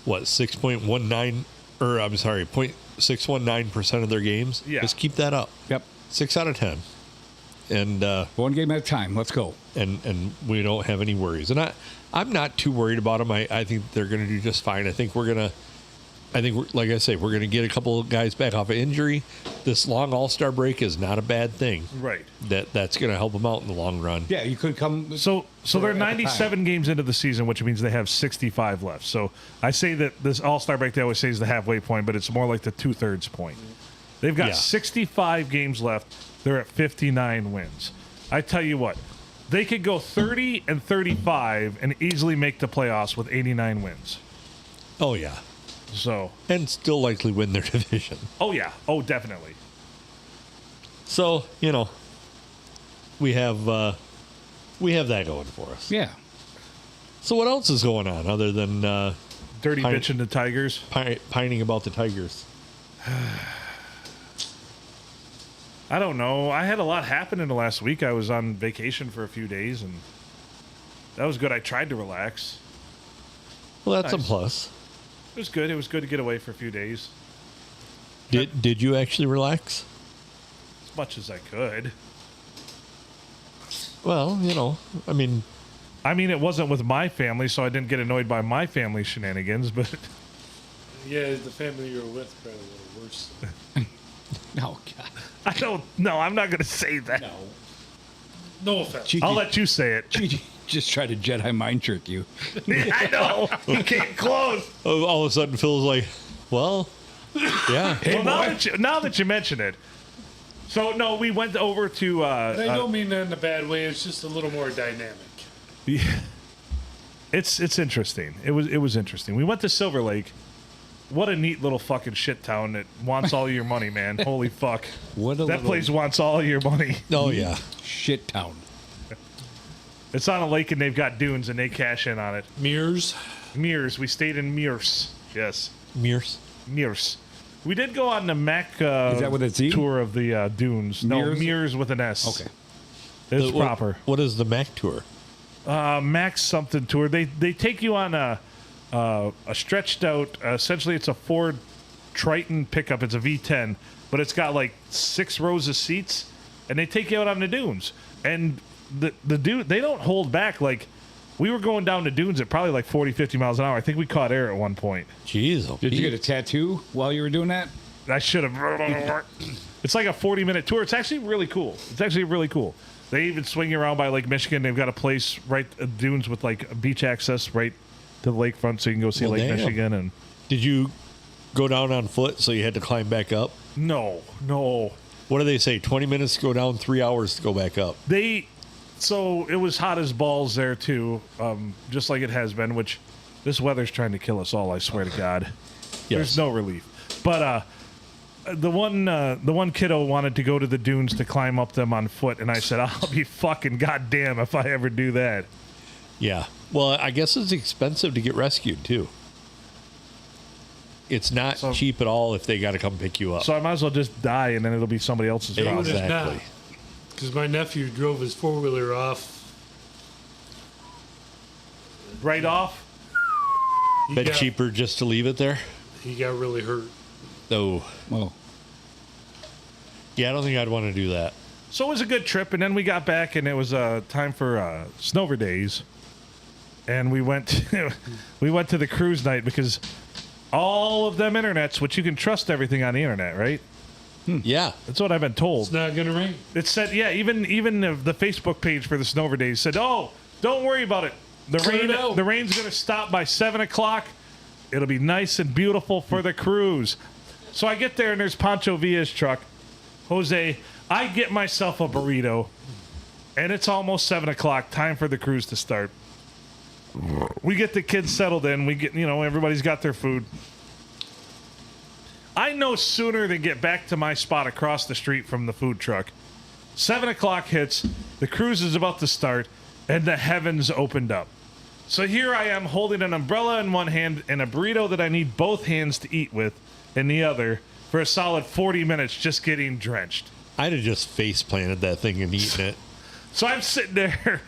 what 6.19 or I'm sorry 0.619% of their games. Yeah. Just keep that up. Yep. 6 out of 10, and 1 game at a time. Let's go. and we don't have any worries. And I'm not too worried about them. I think they're going to do just fine. I think like I say, we're going to get a couple of guys back off of injury. This long All-Star break is not a bad thing. Right. That's going to help them out in the long run. Yeah, you could come. So they're at the 97 games into the season, which means they have 65 left. So I say that this All-Star break, they always say is the halfway point, but it's more like the 2/3 point. They've got Yeah. 65 games left. They're at 59 wins. I tell you what, they could go 30 and 35 and easily make the playoffs with 89 wins. Oh yeah, So, and still likely win their division. oh yeah, oh definitely. So we have that going for us. Yeah. So what else is going on other than Dirty Pine- bitch and the Tigers. pining about the Tigers? I don't know. I had a lot happen in the last week. I was on vacation for a few days, and that was good. I tried to relax. Well, that's Nice. a plus. It was good. It was good to get away for a few days, Did you actually relax? as much as I could. Well, I mean, I mean, it wasn't with my family, so I didn't get annoyed by my family shenanigans, but Yeah, the family you were with probably a little worse. Oh, God. I don't know. I'm not going to say that. No offense. Gigi, I'll let you say it. Gigi just try to Jedi mind trick you. I know. He came close. all of a sudden Phil's like, well, yeah. Well, now that you mention it. So, no, we went over to... I don't mean that in a bad way. It's just a little more dynamic. Yeah. It's interesting. It was interesting. We went to Silver Lake. What a neat little fucking shit town that wants all your money, man. Holy fuck. What a That little- place wants all your money. Oh yeah. Shit town. It's on a lake and they've got dunes and they cash in on it. Mirrors. Mears. We stayed in Mears. Yes. Mears. Mears. We did go on the Mac Is that with a Z? tour of the dunes. No, Mears? Mears with an S. Okay. It's What- proper. What is the Mac tour? Max something tour. They take you on a stretched out. Essentially, it's a Ford Triton pickup. It's a V10, but it's got like 6 rows of seats, and they take you out on the dunes. And the dude, they don't hold back. Like we were going down the dunes at probably like 40, 50 miles an hour. I think we caught air at one point. Jeez. Oh, Did you Pete. get a tattoo while you were doing that? I should have. It's like a 40-minute tour. It's actually really cool. They even swing you around by Lake Michigan. They've got a place right dunes with like beach access right to the lakefront, so you can go see Well, Lake damn. Michigan. And Did you go down on foot so you had to climb back up? no, What do they say? 20 minutes to go down, 3 hours to go back up. So it was hot as balls there too, just like it has been. Which this weather's trying to kill us all. I swear to God. Yes. There's no relief. But the one kiddo wanted to go to the dunes to climb up them on foot, and I said, "I'll be fucking goddamn if I ever do that." Yeah. Well, I guess it's expensive to get rescued too. It's not So- cheap at all if they got to come pick you up. So I might as well just die, and then it'll be somebody else's problem. Even if Exactly. not, because my nephew drove his 4-wheeler off. Right off. He Bet got, cheaper just to leave it there. He got really hurt. Oh, Oh. yeah. I don't think I'd want to do that. So it was a good trip, and then we got back, and it was time for Snover Days, and we went to the cruise night because all of them internets, which you can trust everything on the internet, right? Yeah. That's what I've been told. It's not going to rain. It said, yeah, even the Facebook page for the Snover Days said, oh, Don't worry about it. Clear it out. The rain's going to stop by 7 o'clock. It'll be nice and beautiful for the cruise. So I get there, and there's Pancho Villa's truck. Jose, I get myself a burrito, and it's almost 7 o'clock. Time for the cruise to start. We get the kids settled in. We get, everybody's got their food. I no sooner than get back to my spot across the street from the food truck. 7 o'clock hits. The cruise is about to start, and the heavens opened up. So here I am holding an umbrella in one hand and a burrito that I need both hands to eat with in the other for a solid 40 minutes just getting drenched. I'd have just face planted that thing and eaten it. So I'm sitting there.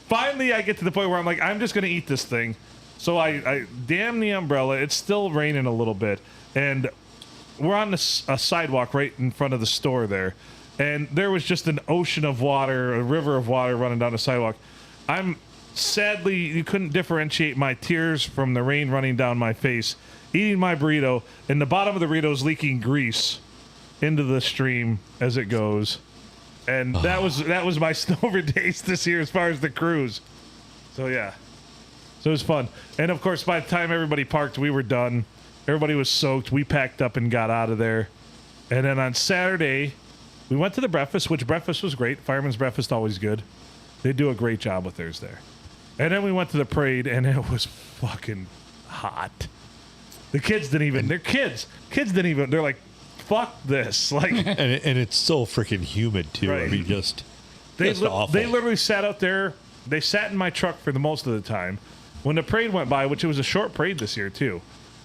Finally, I get to the point where I'm like, I'm just going to eat this thing. So I damn the umbrella. It's still raining a little bit. And we're on a sidewalk right in front of the store there. And there was just an ocean of water, a river of water running down the sidewalk. Sadly, you couldn't differentiate my tears from the rain running down my face, eating my burrito, and the bottom of the burrito is leaking grease into the stream as it goes. And that was my snowbird days this year as far as the cruise. So, yeah. So it was fun. And, of course, by the time everybody parked, we were done. Everybody was soaked. We packed up and got out of there. And then on Saturday, we went to the breakfast, which breakfast was great. Fireman's breakfast, always good. They do a great job with theirs there. And then we went to the parade, and it was fucking hot. The kids didn't even, they're kids. Kids didn't even, they're like, fuck this. Like, and it's so freaking humid, too. Right. I mean, just awful. They literally sat out there. They sat in my truck for the most of the time. When the parade went by, which it was a short parade this year, too.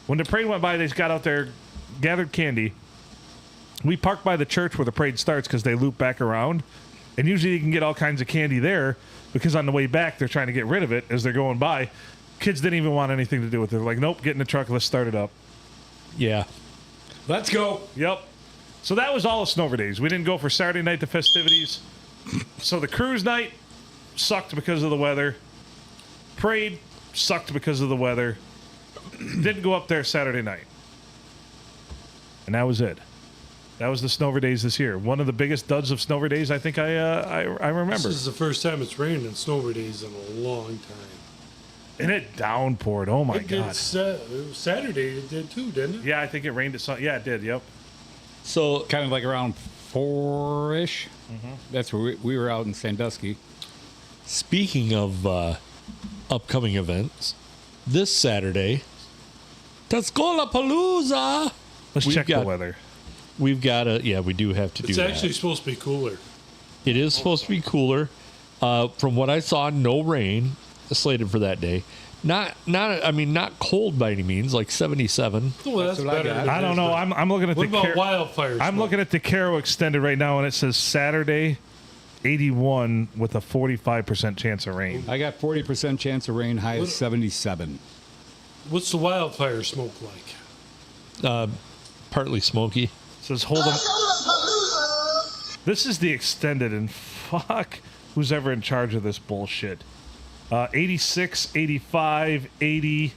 When the parade went by, they got out there, gathered candy. We parked by the church where the parade starts because they loop back around. And usually you can get all kinds of candy there because on the way back, they're trying to get rid of it as they're going by. Kids didn't even want anything to do with it. They're like, nope, get in the truck. Let's start it up. Yeah. Let's go. Yep. So that was all of Snover Days. We didn't go for Saturday night, the festivities. So the cruise night sucked because of the weather. Parade sucked because of the weather. Didn't go up there Saturday night. And that was it. That was the Snover Days this year. One of the biggest duds of Snover Days I think I remember. This is the first time it's rained in Snover Days in a long time. And it downpoured. Oh, my It did God. Saturday it did too, didn't it? Yeah, I think it rained at some. Yeah, it did. Yep. So, Kind of like around 4-ish. That's where we were out in Sandusky. speaking of upcoming events, this Saturday, Tuscolapalooza. Let's We've check got- the weather. We've got to, yeah, we do have to do It's that. actually supposed to be cooler. It is supposed to be cooler. From what I saw, no rain slated for that day. Not cold by any means, like 77. Well, that's what I better. got. than I don't this, know. but I'm looking at What the about wildfires? I'm looking at the Caro extended right now, and it says Saturday, 81 with a 45% chance of rain. I got 40% chance of rain, high of What- 77. What's the wildfire smoke like? Partly smoky. It says hold them. This is the extended, and fuck who's ever in charge of this bullshit. 86, 85, 80,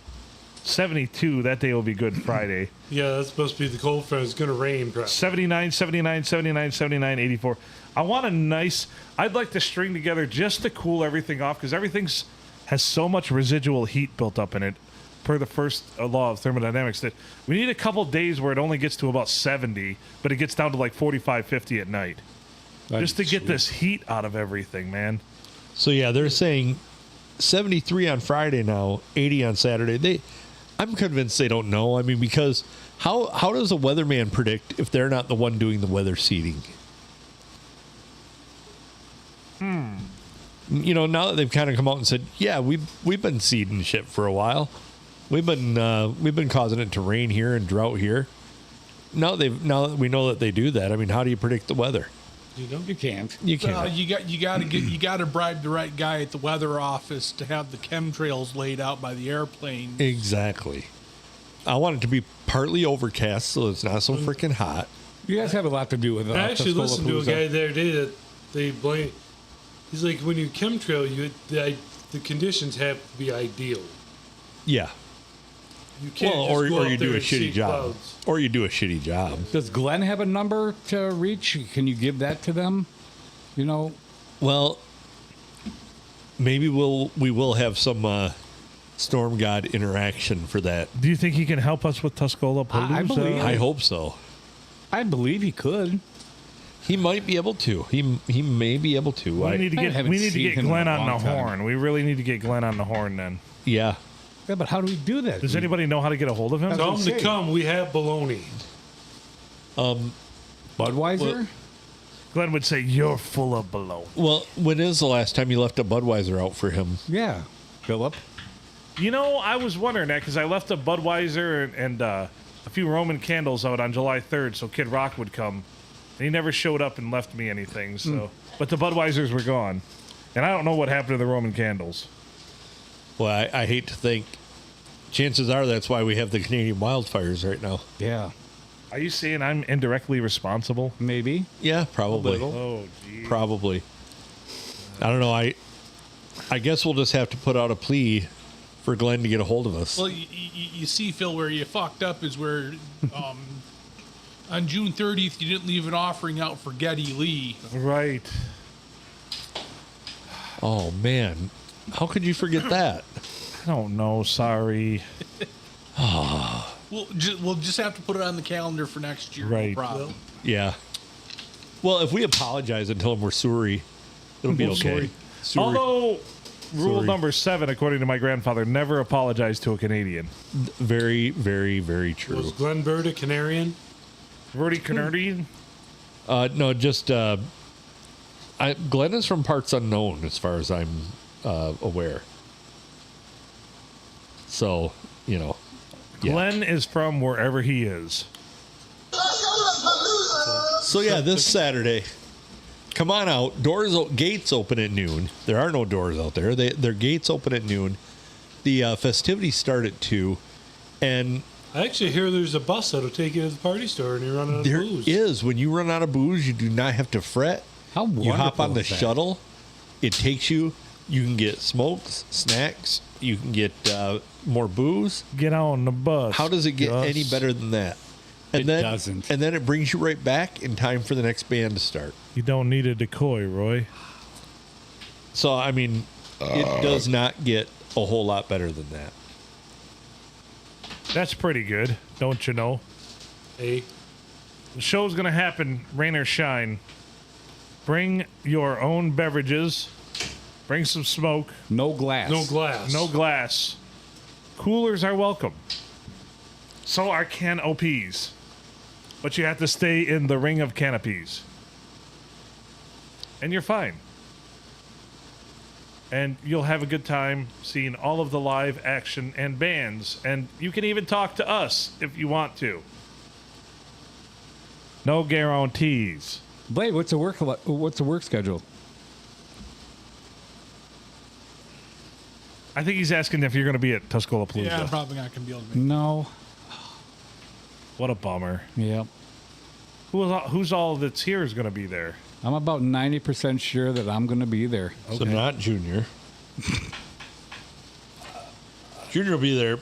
72. That day will be Good Friday. Yeah, that's supposed to be the cold front. It's going to rain, probably. 79, 79, 79, 79, 84. I want a nice, I'd like to string together just to cool everything off because everything's has so much residual heat built up in it per the first law of thermodynamics that we need a couple days where it only gets to about 70, but it gets down to like 45, 50 at night. Just to get this heat out of everything, man. So yeah, they're saying 73 on Friday now, 80 on Saturday. I'm convinced they don't know. I mean, because how does a weatherman predict if they're not the one doing the weather seeding? You know, now that they've kind of come out and said, yeah, we've been seeding shit for a while. We've been causing it to rain here and drought here. Now that we know that they do that, I mean, how do you predict the weather? You can't. You can't. You got to bribe the right guy at the weather office to have the chemtrails laid out by the airplane. Exactly. I want it to be partly overcast so it's not so freaking hot. You guys have a lot to do with I actually listened to a Tuscolapalooza. guy the other day that they blame. He's like, when you chemtrail, the conditions have to be ideal. Yeah. You can't Well, just or go you out do there a and see shitty job. clouds. Or you do a shitty job. Does Glenn have a number to reach? Can you give that to them? You know, Well, maybe we will have some Storm God interaction for that. Do you think he can help us with Tuscola Palooza? I believe- I hope so. I believe he could. He might be able to. He may be able to. We need to I get haven't seen him in Glenn a on the long time. horn. We really need to get Glenn on the horn then. Yeah. Yeah, but how do we do that? Does anybody know how to get a hold of him? Tell them to insane. come. We have baloney. Budweiser? Glenn would say, "You're full of baloney." Well, when is the last time you left a Budweiser out for him? Yeah. Philip? You know, I was wondering that because I left a Budweiser and a few Roman candles out on July 3rd so Kid Rock would come. And he never showed up and left me anything. So, But the Budweisers were gone. And I don't know what happened to the Roman candles. Well, I hate to think. Chances are that's why we have the Canadian wildfires right now. Yeah. Are you saying I'm indirectly responsible? Maybe. Yeah, probably. Oh, geez. Probably. I don't know. I guess we'll just have to put out a plea for Glenn to get a hold of us. Well, you see, Phil, where you fucked up is where on June 30th you didn't leave an offering out for Geddy Lee. Right. Oh, man. How could you forget that? I don't know. Sorry. We'll just have to put it on the calendar for next year. Right. No problem. Yeah. Well, if we apologize and tell him we're sorry, it'll be okay. Sorry. Although, rule Sorry. number 7, according to my grandfather, never apologize to a Canadian. Very, very, very true. Was Glenn Bird a Canarian? Verdi Canadian? No, just Glenn is from parts unknown, as far as I'm aware. So, yeah. Glenn is from wherever he is. So yeah, this Saturday, come on out. Gates open at noon. There are no doors out there. Their gates open at noon. The festivities start at 2, and I actually hear there's a bus that'll take you to the party store and you run out of there booze. is, when you run out of booze, you do not have to fret. How You hop wonderful on the is that? shuttle. It takes you. You can get smokes, snacks. You can get more booze. Get on the bus. How does it get Gus. any better than that? And It then, doesn't. And then it brings you right back in time for the next band to start. You don't need a decoy, Roy. So, I mean, it does not get a whole lot better than that. That's pretty good, don't you know? Hey, The show's going to happen, rain or shine. Bring your own beverages. Bring some smoke. No glass. no glass. No glass. Coolers are welcome. So are can OPs. But you have to stay in the ring of canopies. And you're fine. And you'll have a good time seeing all of the live action and bands. And you can even talk to us if you want to. No guarantees. Blade, what's the work schedule? I think he's asking if you're going to be at Tuscola Palooza. Yeah, I'm probably not going to be able to make No. What a bummer. Yep. Who's all that's here is going to be there? I'm about 90% sure that I'm going to be there. So not Junior. Junior will be there,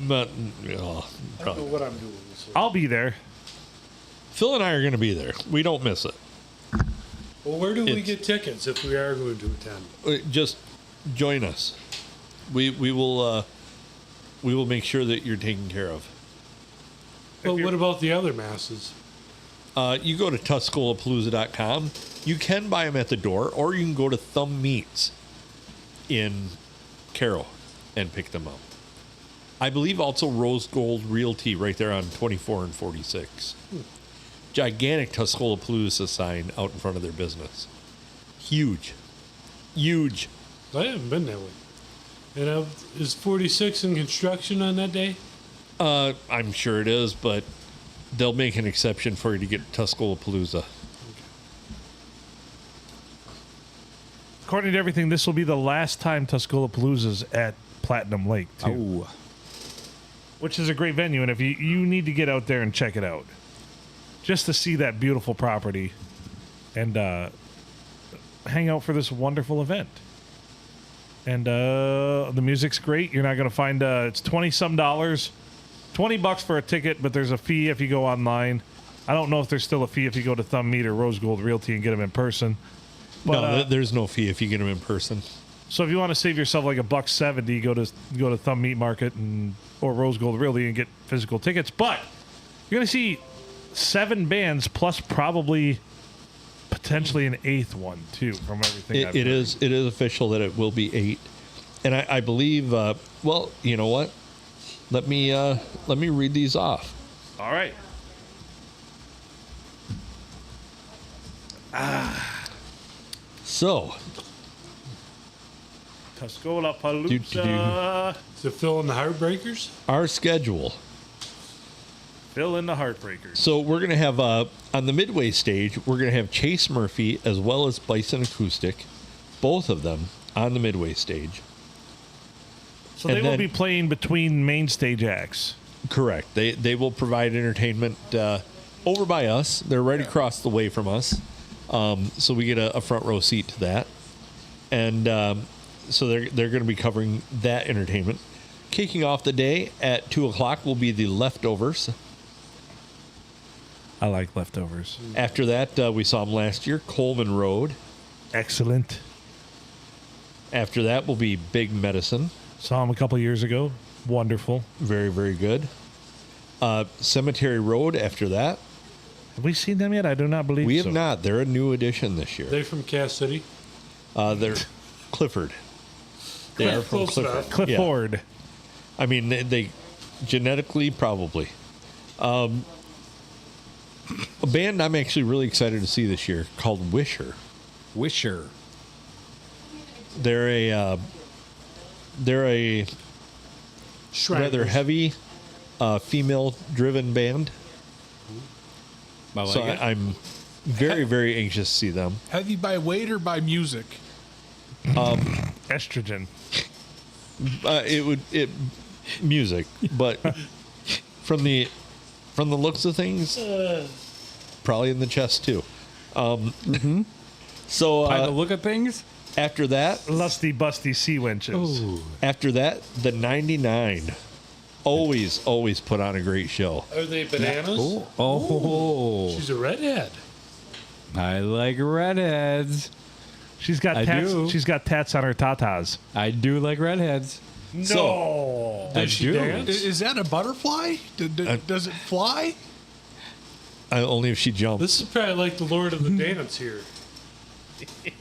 but I don't know probably. what I'm doing. So. I'll be there. Phil and I are going to be there. We don't miss it. Well, where do we It's- get tickets if we are going to attend? Just join us. We will make sure that you're taken care of. But you're- what about the other masses? You go to TuscolaPalooza.com. You can buy them at the door, or you can go to Thumb Meats in Carroll and pick them up. I believe also Rose Gold Realty right there on 24 and 46. Gigantic Tuscolapalooza sign out in front of their business. Huge. Huge. I haven't been that way. And is 46 in construction on that day? I'm sure it is, but they'll make an exception for you to get Tuscolapalooza. According to everything, this will be the last time Tuscola Palooza's at Platinum Lake, too. Oh. Which is a great venue, and if you need to get out there and check it out. Just to see that beautiful property and hang out for this wonderful event. And the music's great. You're not going to find it's $20-some, $20 for a ticket, but there's a fee if you go online. I don't know if there's still a fee if you go to Thumb Meat or Rose Gold Realty and get them in person. But No, there's no fee if you get them in person. So if you want to save yourself like $1.70, go to Thumb Meat Market or Rose Gold Realty and get physical tickets. But you're going to see 7 bands plus probably potentially an 8th one too. From everything I've It heard. is official that it will be 8, and I believe. Well, you know what? Let me read these off. All right. So, Tuscola Do-do-do. Palooza. Is it Phil and the Heartbreakers? our schedule. Fill in the Heartbreakers. So we're going to have, on the midway stage, we're going to have Chase Murphy as well as Bison Acoustic, both of them on the midway stage. So and they will then- be playing between main stage acts. Correct. They will provide entertainment over by us. They're right across the way from us. So we get a front row seat to that. And so they're going to be covering that entertainment. Kicking off the day at 2 o'clock will be the Leftovers. I like Leftovers. After that, we saw them last year, Coleman Road. Excellent. After that will be Big Medicine. Saw them a couple years ago. Wonderful. Very, very good. Cemetery Road after that. Have we seen them yet? I do not believe We so. have not. They're a new addition this year. They from Cass City? They're Clifford. They are from Close Clifford. enough. Cliff Yeah. Ford. I mean, they genetically probably. A band I'm actually really excited to see this year called Wisher. Wisher. They're a rather heavy female-driven band. I like So it. I'm very, very anxious to see them. Heavy by weight or by music? Estrogen. Music, but from the looks of things, probably in the chest too. So By the look of things, after that, Lusty busty sea wenches. after that, the 99 always put on a great show. Are they bananas? oh, She's a redhead. I like redheads. She's got I tats. do. She's got tats on her tatas. I do like redheads. No. I Does she do. dance? Is that a butterfly? Does it fly? Only if she jumped. This is probably like the Lord of the Dance here.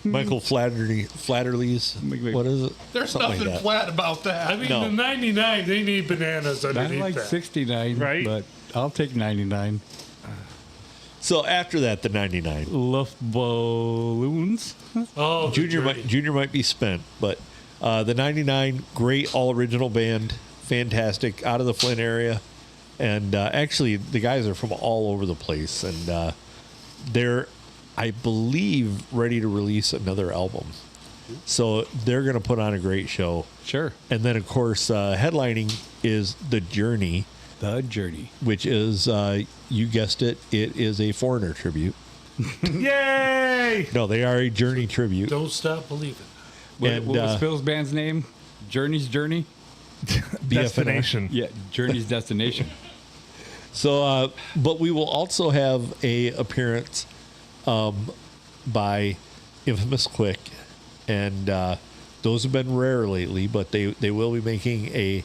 Michael Flatterly's. What is it? There's Something like nothing that. flat about that. I mean, No. the 99, they need bananas I underneath like that. 69, Right? but I'll take 99. So after that, the 99. Luft balloons. Oh, the journey. Junior might be spent, but the 99, great all original band, fantastic, out of the Flint area, and actually the guys are from all over the place, and they're, I believe, ready to release another album. So they're going to put on a great show. Sure. And then, of course, headlining is The Journey, The Journey. which is, you guessed it, it is a Foreigner tribute. Yay! No, they are a Journey tribute. Don't stop believing. What, And, what was Phil's band's name? Journey's Journey? Destination. Yeah, Journey's Destination. So, but we will also have a appearance by Infamous Quick, and those have been rare lately, but they will be making a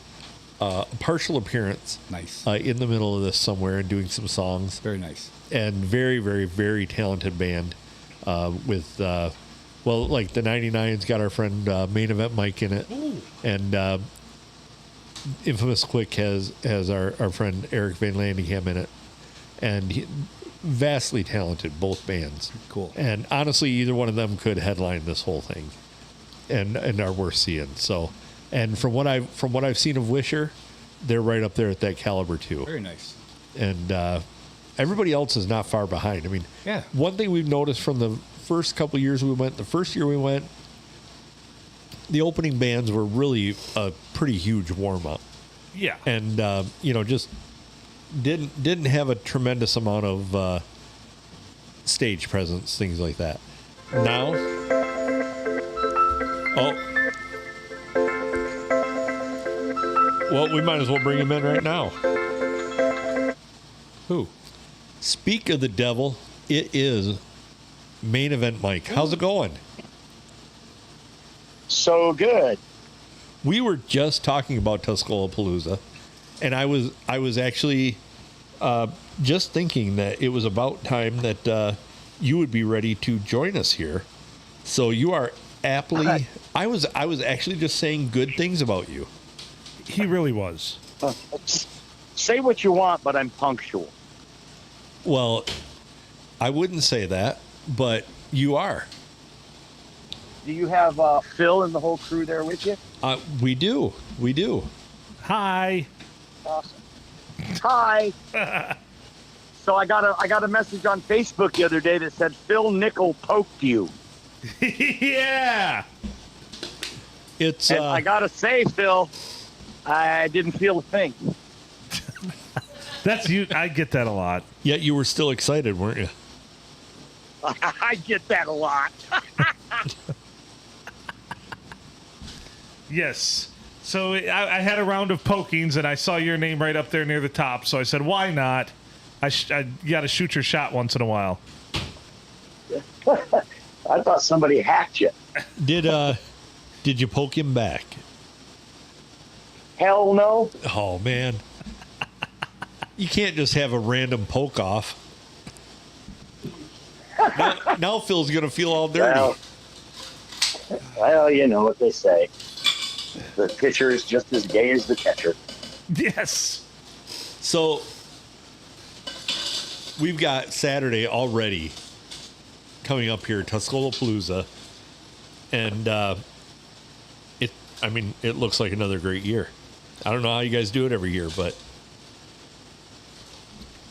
partial appearance Nice. in the middle of this somewhere and doing some songs. Very nice. And very, very, very talented band with, well, like the 99's got our friend Main Event Mike in it. Ooh. And Infamous Quick has our friend Eric Van Landingham in it. And vastly talented, both bands. Cool. And honestly, either one of them could headline this whole thing and are worth seeing. So, and from what I've seen of Wisher, they're right up there at that caliber too. Very nice. And everybody else is not far behind. I mean, Yeah. one thing we've noticed from the first couple years we went, the first year we went, the opening bands were really a pretty huge warm up, Yeah. and just didn't have a tremendous amount of stage presence, things like that. Now, well, we might as well bring him in right now. Who? Speak of the devil, it is Main Event Mike. How's it going? so good. We were just talking about Tuscaloosa, and I was actually just thinking that it was about time that you would be ready to join us here. So you are aptly. I was actually just saying good things about you. He really was. Say what you want, but I'm punctual. Well, I wouldn't say that, but you are. Do you have Phil and the whole crew there with you? We do. We do. Hi. Awesome. Hi. So I got a message on Facebook the other day that said Phil Nickel poked you. Yeah. It's. And I gotta say, Phil, I didn't feel a thing. That's you. I get that a lot. Yet you were still excited, weren't you? I get that a lot. Yes. So I had a round of pokings, and I saw your name right up there near the top. So I said, why not? I got to shoot your shot once in a while. I thought somebody hacked you. Did you poke him back? Hell no. Oh man. You can't just have a random poke off. Now Phil's gonna feel all dirty. Well, you know what they say. The pitcher is just as gay as the catcher. Yes. So we've got Saturday already coming up here, Tuscaloosa, and it looks like another great year. I don't know how you guys do it every year, but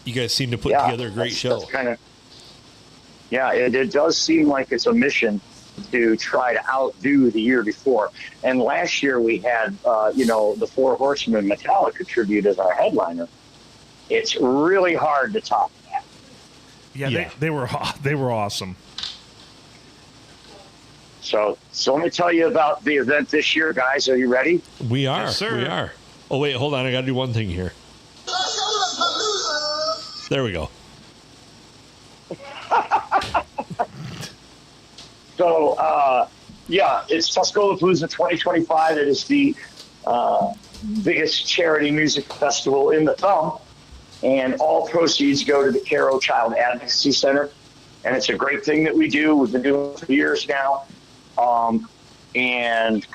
you guys seem to put together a great show. It does seem like it's a mission to try to outdo the year before. And last year we had, the Four Horsemen Metallica tribute as our headliner. It's really hard to top that. Yeah. They were awesome. So let me tell you about the event this year, guys. Are you ready? We are. Yes, sir. We are. Oh, wait, hold on. I got to do one thing here. There we go. So, it's Tuscaloosa 2025. It is the biggest charity music festival in the thumb. And all proceeds go to the Caro Child Advocacy Center. And it's a great thing that we do. We've been doing it for years now. And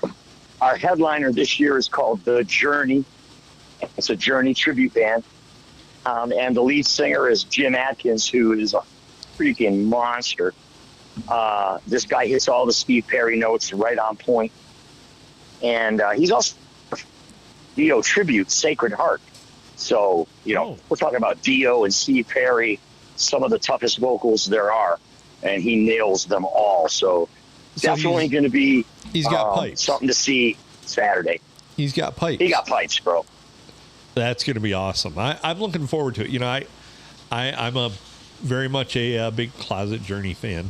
our headliner this year is called The Journey. It's a Journey tribute band. And the lead singer is Jim Adkins, who is a freaking monster. This guy hits all the Steve Perry notes right on point. And he's also Dio tribute, Sacred Heart. So, we're talking about Dio and Steve Perry, some of the toughest vocals there are. And he nails them all. So definitely going to be he's got pipes. Something to see Saturday. He's got pipes. He got pipes, bro. That's going to be awesome. I'm looking forward to it. I'm a very much a big Closet Journey fan.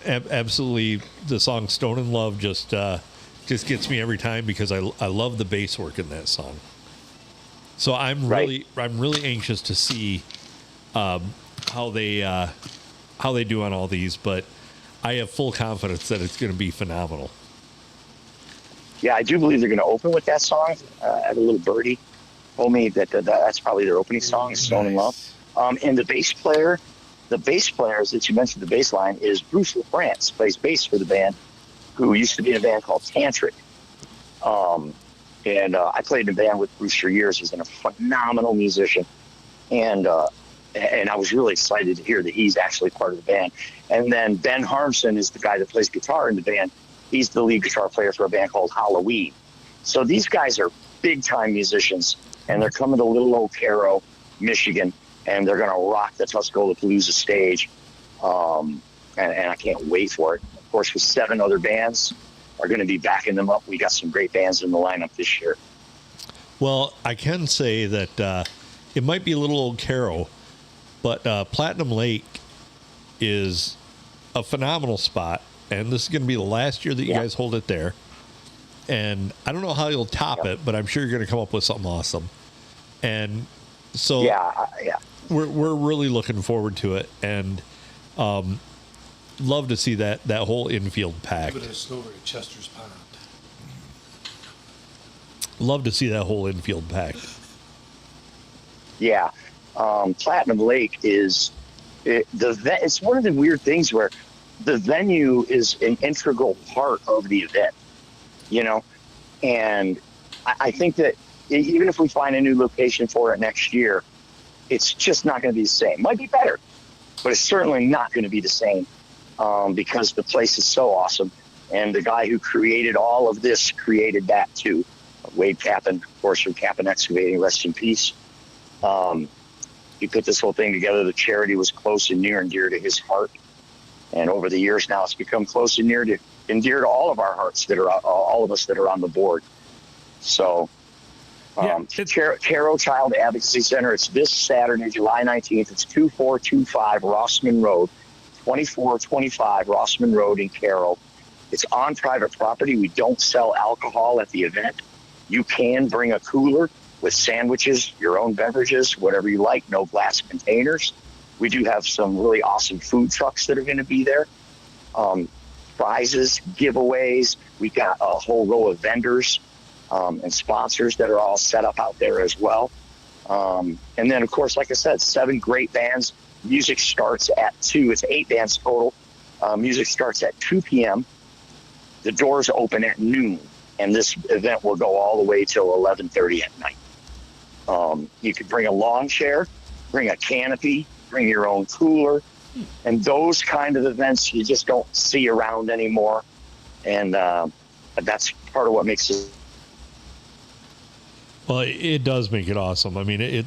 Absolutely, the song "Stone in Love" just gets me every time because I love the bass work in that song. So I'm really anxious to see how they do on all these, but I have full confidence that it's going to be phenomenal. Yeah, I do believe they're going to open with that song. I had a little birdie told me that's probably their opening song, "Stone in Love." And the bass players that you mentioned, the bass line, is Bruce LaFrance, plays bass for the band, who used to be in a band called Tantric. And I played in a band with Bruce for years. He's a phenomenal musician. And I was really excited to hear that he's actually part of the band. And then Ben Harmson is the guy that plays guitar in the band. He's the lead guitar player for a band called Halloween. So these guys are big-time musicians, and they're coming to Little Old Caro, Michigan, and they're going to rock the Tuscaloosa stage. And I can't wait for it. Of course, with 7 other bands are going to be backing them up. We got some great bands in the lineup this year. Well, I can say that it might be a Little Old Caro, but Platinum Lake is a phenomenal spot, and this is going to be the last year that you guys hold it there. And I don't know how you'll top it, but I'm sure you're going to come up with something awesome. And so we're really looking forward to it. And love to see that whole infield packed. But it's over at Chester's Pond. Love to see that whole infield packed. Yeah. Platinum Lake is it's one of the weird things where the venue is an integral part of the event, and I think that even if we find a new location for it next year, it's just not going to be the same. Might be better, but it's certainly not going to be the same because the place is so awesome. And the guy who created all of this created that too. Wade Kappen, of course, from Kappen Excavating, rest in peace. He put this whole thing together. The charity was close and near and dear to his heart. And over the years now, it's become close and dear to all of our hearts all of us that are on the board. So, Caro Child Advocacy Center, it's this Saturday, July 19th. It's 2425 Rossman Road, 2425 Rossman Road in Caro. It's on private property. We don't sell alcohol at the event. You can bring a cooler with sandwiches, your own beverages, whatever you like, no glass containers. We do have some really awesome food trucks that are going to be there. Prizes, giveaways. We got a whole row of vendors and sponsors that are all set up out there as well. And then, of course, like I said, 7 great bands. Music starts at 2. It's 8 bands total. Music starts at 2 p.m. The doors open at noon. And this event will go all the way till 11:30 at night. You could bring a lawn chair, bring a canopy, bring your own cooler, and those kind of events you just don't see around anymore. And that's part of what makes it. Well, it does make it awesome. I mean,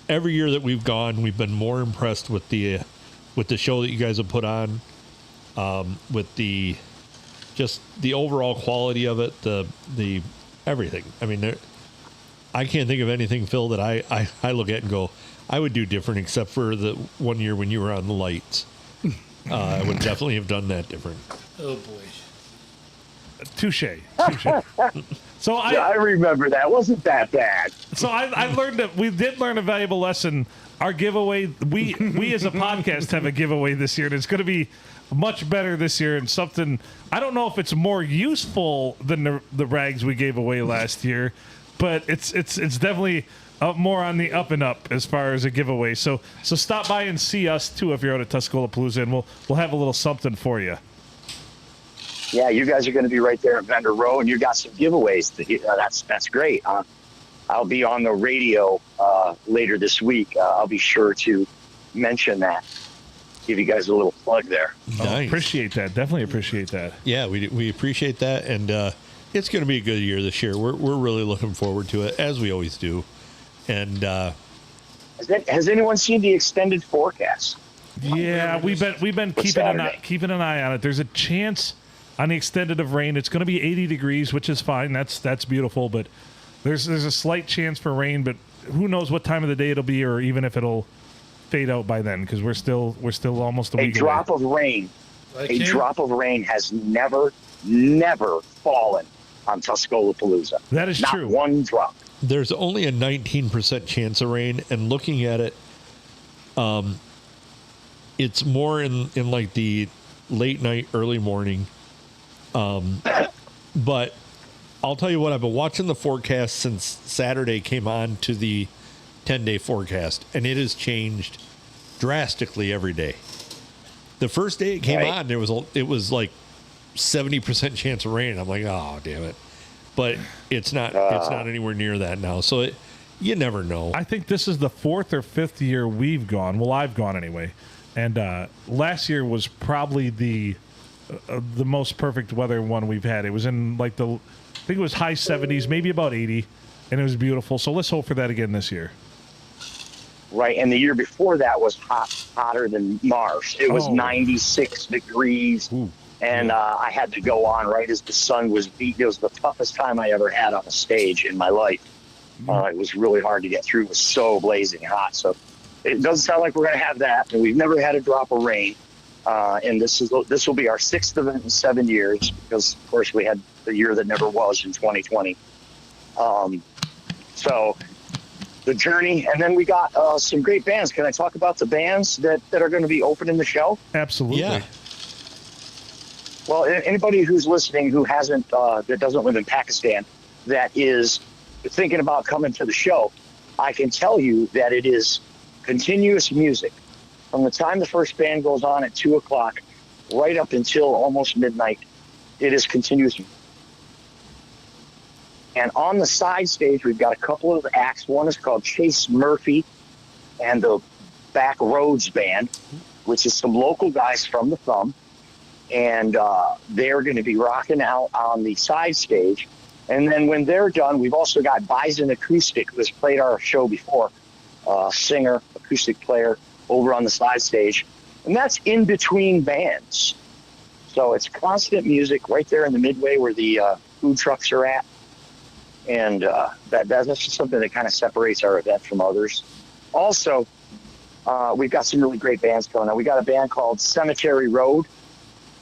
every year that we've gone, we've been more impressed with the show that you guys have put on, with the overall quality of it, the everything. I mean, I can't think of anything, Phil, that I look at and go, I would do different, except for the one year when you were on the lights. I would definitely have done that different. Oh boy. Touche. So I remember that. It wasn't that bad. So I learned that we did learn a valuable lesson. Our giveaway, we as a podcast have a giveaway this year, and it's going to be much better this year, and something I don't know if it's more useful than the rags we gave away last year, but it's definitely more on the up and up as far as a giveaway. So stop by and see us too if you're out at Tuscola-Palooza, and we'll have a little something for you. Yeah, you guys are going to be right there at Vendor Row, and you got some giveaways. That's great. I'll be on the radio later this week. I'll be sure to mention that. Give you guys a little plug there. Nice. Appreciate that. Definitely appreciate that. Yeah, we appreciate that, and it's going to be a good year this year. We're really looking forward to it, as we always do. And has anyone seen the extended forecast? Yeah, we've been keeping an eye on it. There's a chance on the extended of rain. It's going to be 80 degrees, which is fine. That's beautiful, but there's a slight chance for rain, but who knows what time of the day it'll be, or even if it'll fade out by then, because we're still almost a week away. Drop of rain has never fallen on Tuscola-Palooza. That is true. Not one drop. there's only a 19% chance of rain, and looking at it, it's more in like the late night, early morning. But I'll tell you what, I've been watching the forecast since Saturday came on to the 10-day forecast, and it has changed drastically every day. The first day it came on, it was like 70% chance of rain. I'm like, oh, damn it. But it's not anywhere near that now. So you never know. I think this is the 4th or 5th year we've gone. Well, I've gone anyway. And last year was probably the most perfect weather one we've had. It was in like I think it was high 70s, maybe about 80, and it was beautiful. So let's hope for that again this year. Right, and the year before that was hotter than Mars. It was 96 degrees, and I had to go on right as the sun was beat. It was the toughest time I ever had on a stage in my life. It was really hard to get through. It was so blazing hot. So it doesn't sound like we're going to have that, and we've never had a drop of rain. And this will be our 6th event in 7 years, because of course we had the year that never was in 2020. So the journey. And then we got some great bands. Can I talk about the bands that are going to be opening the show? Absolutely. Yeah. Well, anybody who's listening who hasn't, that doesn't live in Pakistan, that is thinking about coming to the show, I can tell you that it is continuous music from the time the first band goes on at 2 o'clock right up until almost midnight. It is continuous. And on the side stage, we've got a couple of acts. One is called Chase Murphy and the Back Roads Band, which is some local guys from the Thumb. And they're going to be rocking out on the side stage. And then when they're done, we've also got Bison Acoustic, who has played our show before, singer, acoustic player, over on the side stage. And that's in between bands. So it's constant music right there in the midway where the food trucks are at. And that's just something that kind of separates our event from others. Also, we've got some really great bands coming on. We got a band called Cemetery Road,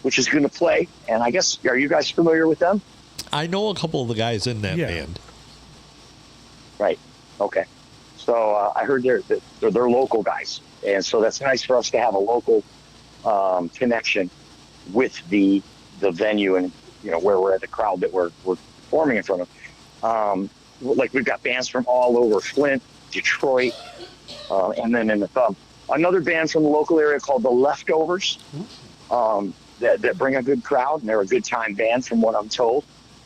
which is going to play. And I guess, are you guys familiar with them? I know a couple of the guys in that band. Right. Okay. So I heard they're local guys. And so that's nice for us to have a local connection with the venue and, you know, where we're at, the crowd that we're performing in front of. Like we've got bands from all over Flint, Detroit, and then in the Thumb. Another band from the local area called The Leftovers that bring a good crowd, and they're a good time band from what I'm told.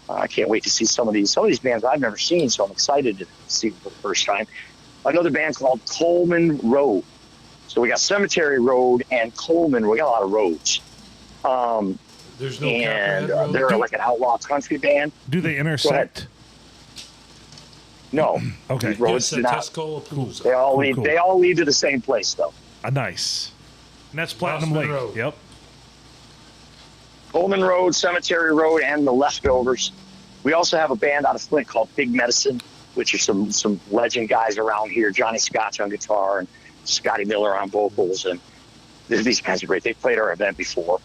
I can't wait to see some of these bands I've never seen, so I'm excited to see them for the first time. Another band called Coleman Road. So we got Cemetery Road and Coleman. We got a lot of roads. There's no and Copperhead Road? they're like an outlaw country band. Do they intersect? No. Okay. These roads Yes, do not. Tuscaloosa. They all lead. cool. They all lead to the same place, though. Nice. And that's Platinum Hoffman Lake. Road. Yep. Coleman Road, Cemetery Road, and The Leftovers. We also have a band out of Flint called Big Medicine, which are some legend guys around here. Johnny Scott's on guitar and Scotty Miller on vocals, and these guys are great. They've played our event before,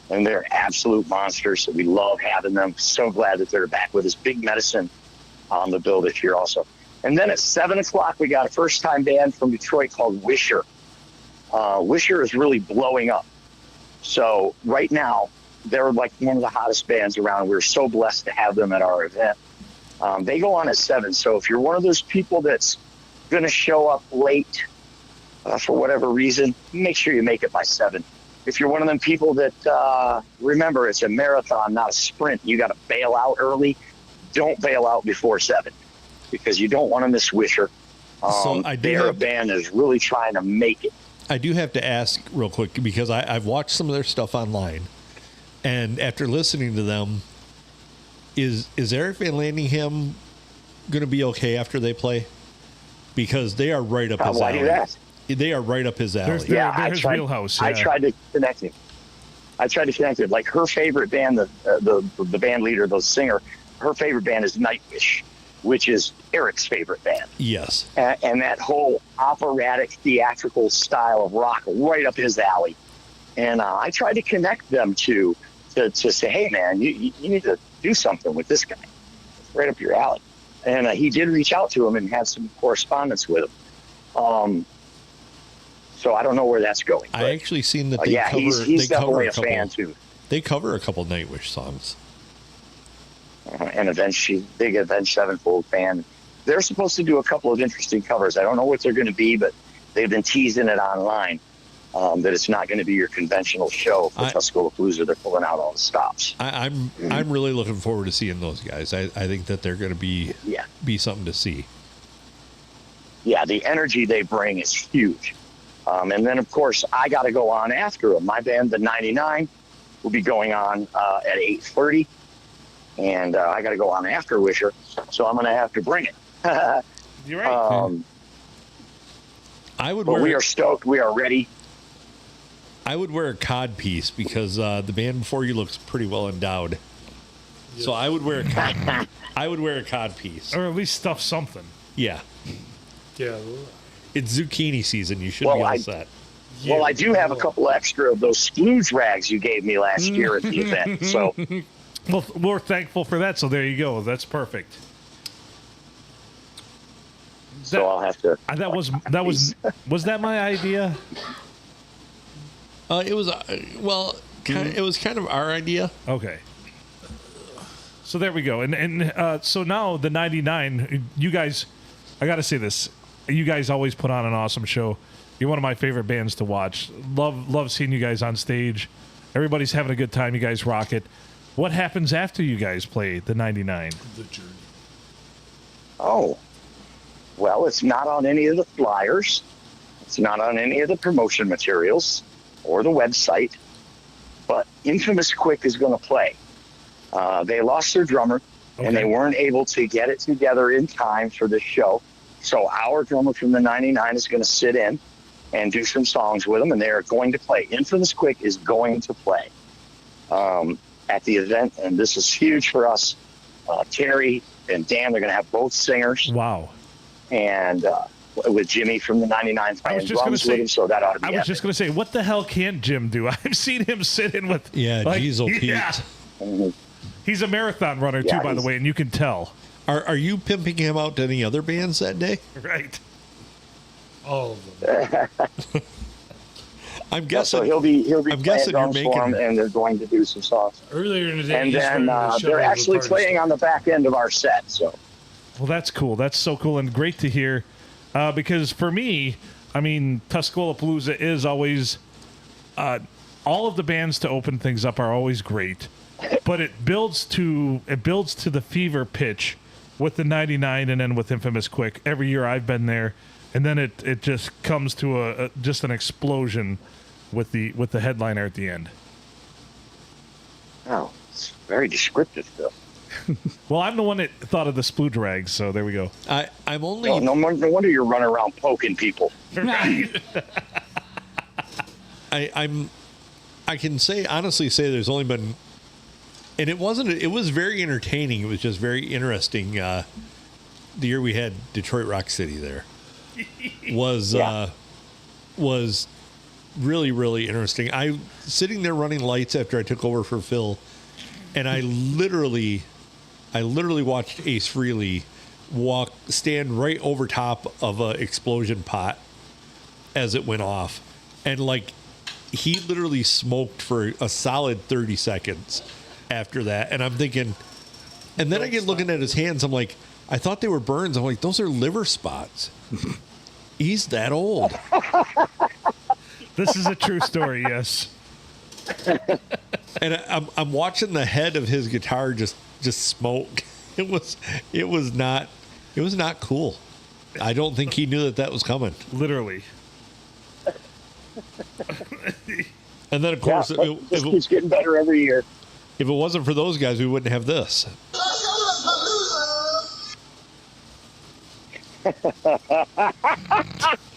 and they're absolute monsters. So we love having them. So glad that they're back with us. Big Medicine on the bill this year also. And then at 7 o'clock, we got a first-time band from Detroit called Wisher. Wisher is really blowing up. So right now, they're like one of the hottest bands around. We're so blessed to have them at our event. They go on at 7. So if you're one of those people that's going to show up late for whatever reason, make sure you make it by 7. If you're one of them people that, remember, it's a marathon, not a sprint. You got to bail out early. Don't bail out before 7 because you don't want to miss Wisher. So They're a band that's really trying to make it. I do have to ask real quick because I've watched some of their stuff online. And after listening to them, is Eric Van Landingham going to be okay after they play? Because they are right up his Why alley. do that? They are right up his alley. They're his wheelhouse. I Yeah. tried to connect him. Like her favorite band, the band leader, the singer, her favorite band is Nightwish, which is Eric's favorite band. Yes. And that whole operatic, theatrical style of rock right up his alley. And I tried to connect them to say, hey, man, you need to do something with this guy. It's right up your alley. And he did reach out to him and had some correspondence with him. So I don't know where that's going. I actually seen that they cover. he's they cover definitely a a couple, fan, too. They cover a couple Nightwish songs. And big Avenged Sevenfold fan. They're supposed to do a couple of interesting covers. I don't know what they're going to be, but they've been teasing it online. That it's not going to be your conventional show for Tuscaloosa. They're pulling out all the stops. I'm really looking forward to seeing those guys. I think that they're going to be something to see. Yeah, the energy they bring is huge. And then, of course, I got to go on after them. My band, the 99, will be going on at 8:30. And I got to go on after Wisher, so I'm going to have to bring it. You're right. We are stoked. We are ready. I would wear a cod piece because the band before you looks pretty well endowed. Yeah. So I would wear a cod. I would wear a cod piece, or at least stuff something. Yeah. Yeah. It's zucchini season. You should be all set. Yeah, well, I do have a couple extra of those splooge rags you gave me last year at the event. So, well, we're thankful for that. So there you go. That's perfect. So I'll have to. That was that my idea? It was it was kind of our idea. Okay. So there we go. And so now the 99, you guys, I got to say this. You guys always put on an awesome show. You're one of my favorite bands to watch. Love seeing you guys on stage. Everybody's having a good time. You guys rock it. What happens after you guys play the 99? The journey. Oh, well, it's not on any of the flyers. It's not on any of the promotion materials or the website. But Infamous Quick is going to play. They lost their drummer, and they weren't able to get it together in time for this show. So our drummer from the 99 is going to sit in and do some songs with them, and they're going to play. Infamous Quick is going to play at the event, and this is huge for us. Terry and Dan, they're going to have both singers. Wow. And with Jimmy from the 99 playing drums with him, so that ought to be I was just going to say, what the hell can't Jim do? I've seen him sit in with... Diesel Pete. Yeah. Mhm. He's a marathon runner, too, by the way, and you can tell. Are you pimping him out to any other bands that day? Right. All of them. I'm guessing. So he'll be I'm playing guessing you're drums for him, making. and they're going to do some songs. Earlier in the day, And he then started to shovel they're the actually party playing stuff. on the back end of our set. So Well, that's cool. That's so cool and great to hear. Because for me, I mean, Tuscaloosa is always... all of the bands to open things up are always great. But it builds to the fever pitch with the 99 and then with Infamous Quick. Every year I've been there, and then it just comes to just an explosion with the headliner at the end. oh, it's very descriptive, Phil. Well, I'm the one that thought of the Sploo Drags, so there we go. I'm only. Oh, no wonder you're running around poking people. I can honestly say there's only been, and it was very entertaining. It was just very interesting. The year we had Detroit Rock City there was really, really interesting. I sitting there running lights after I took over for Phil, and I literally watched Ace Frehley stand right over top of a explosion pot as it went off, and like he literally smoked for a solid 30 seconds after that. And I'm thinking, and then I get looking at his hands. I'm like, I thought they were burns. I'm like, those are liver spots. He's that old. This is a true story, yes. And I'm watching the head of his guitar just smoke. It was not cool. I don't think he knew that was coming. Literally. And then of course, This keeps getting better every year. if it wasn't for those guys, we wouldn't have this.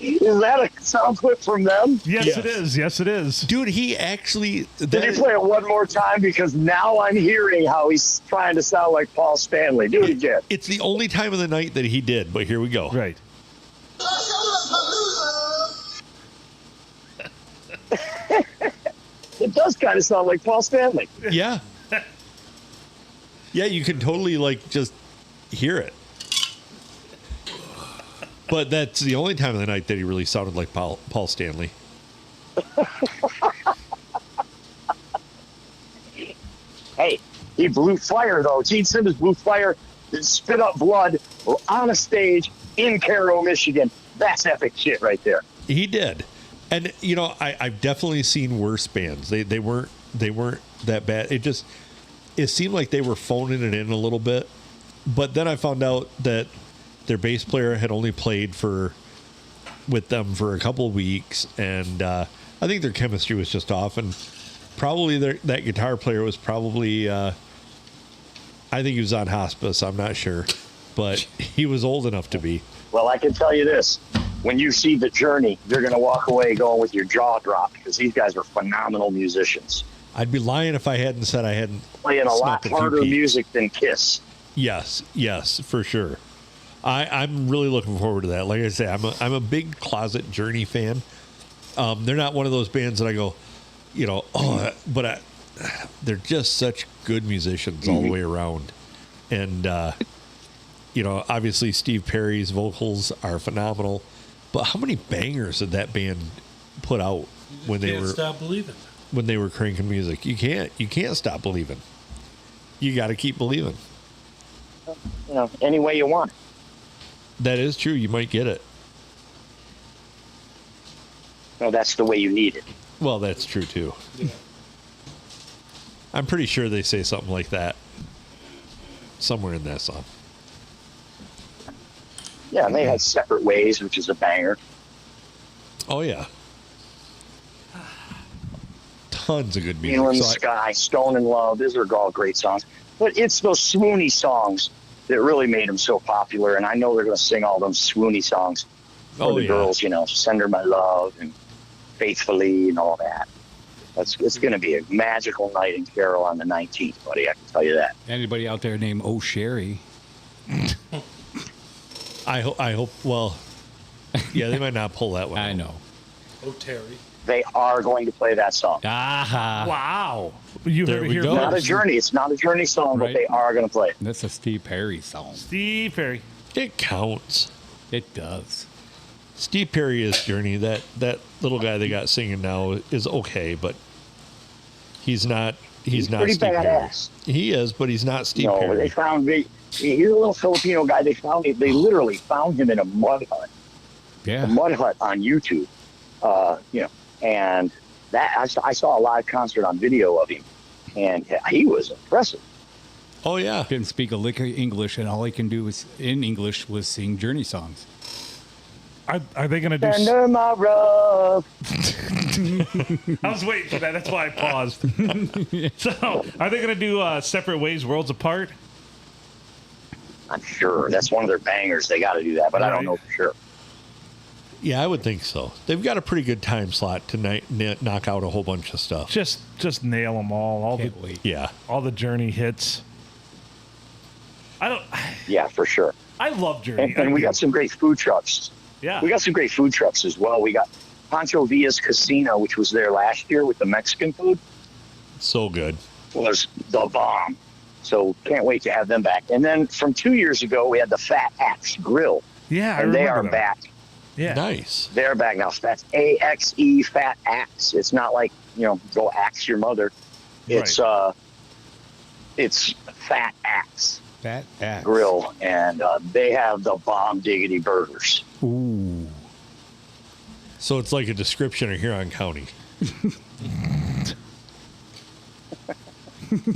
Is that a sound clip from them? Yes, Yes. it is. Yes, it is. Dude, he actually Can you play it one more time? Because now I'm hearing how he's trying to sound like Paul Stanley. Do it again. it's the only time of the night that he did, but here we go. Right. It does kind of sound like Paul Stanley. Yeah. Yeah, you can totally like just hear it. But that's the only time of the night that he really sounded like Paul Stanley. Hey, he blew fire, though. Gene Simmons blew fire and spit up blood on a stage in Cairo, Michigan. That's epic shit right there. He did. And you know, I've definitely seen worse bands. They weren't that bad. It seemed like they were phoning it in a little bit. But then I found out that their bass player had only played with them for a couple of weeks, and I think their chemistry was just off. And probably that guitar player was probably I think he was on hospice. I'm not sure, but he was old enough to be. Well, I can tell you this. When you see The Journey, you're going to walk away going with your jaw dropped because these guys are phenomenal musicians. I'd be lying if I hadn't said I hadn't Playing a lot snuck few harder peeks. music than Kiss. Yes, for sure. I'm really looking forward to that. Like I say, I'm a big Closet Journey fan. They're not one of those bands that I go, but they're just such good musicians all the way around. And obviously Steve Perry's vocals are phenomenal, but how many bangers did that band put out when they Can't were stop believing. when they were cranking music? You can't stop believing. You got to keep believing. Any way you want it. That is true. You might get it. No, that's the way you need it. Well, that's true too. I'm pretty sure they say something like that somewhere in that song. Yeah, and they had Separate Ways, which is a banger. Oh yeah. Tons of good music. Needle in the So Sky, Stone in Love. These are all great songs. But it's those swoony songs that really made them so popular. And I know they're going to sing all those swoony songs for the girls, Send Her My Love and Faithfully and all that. It's going to be a magical night in Carroll on the 19th, buddy. I can tell you that. Anybody out there named O'Sherry? I hope. Well, yeah, they might not pull that one. I out. know. Oh, Terry. They are going to play that song. Aha. Wow. You There heard it we here go. Not a first. Journey. It's not a Journey song, Right. but they are going to play it. That's a Steve Perry song. Steve Perry. It counts. It does. Steve Perry is Journey. That little guy they got singing now is okay, but he's not. He's not pretty Steve badass. Perry. He is, but he's not Steve No, Perry. they found he's a little Filipino guy. They literally found him in a mud hut. Yeah. A mud hut on YouTube. And that I saw a live concert on video of him, and he was impressive. Oh yeah. Didn't speak a lick of English, and all he can do was in English was sing Journey songs. Are they going to do... Under my rug. I was waiting for that. That's why I paused. So, are they going to do Separate Ways, Worlds Apart? I'm sure that's one of their bangers. They got to do that, but I don't know for sure. Yeah, I would think so. They've got a pretty good time slot to knock out a whole bunch of stuff. Just nail them all. Can't wait. Yeah. All the Journey hits. Yeah, for sure. I love Journey. And we got some great food trucks. Yeah. We got some great food trucks as well. We got Pancho Villa's Casino, which was there last year with the Mexican food, So good. was the bomb. So can't wait to have them back. And then from 2 years ago, we had the Fat Axe Grill. Yeah, I And they remember are them. back. Yeah. Nice. They're back now. That's AXE Fat Axe. It's not like, go axe your mother. It's it's Fat Axe That axe. Grill, and they have the bomb diggity burgers. Ooh. So it's like a description of Huron County.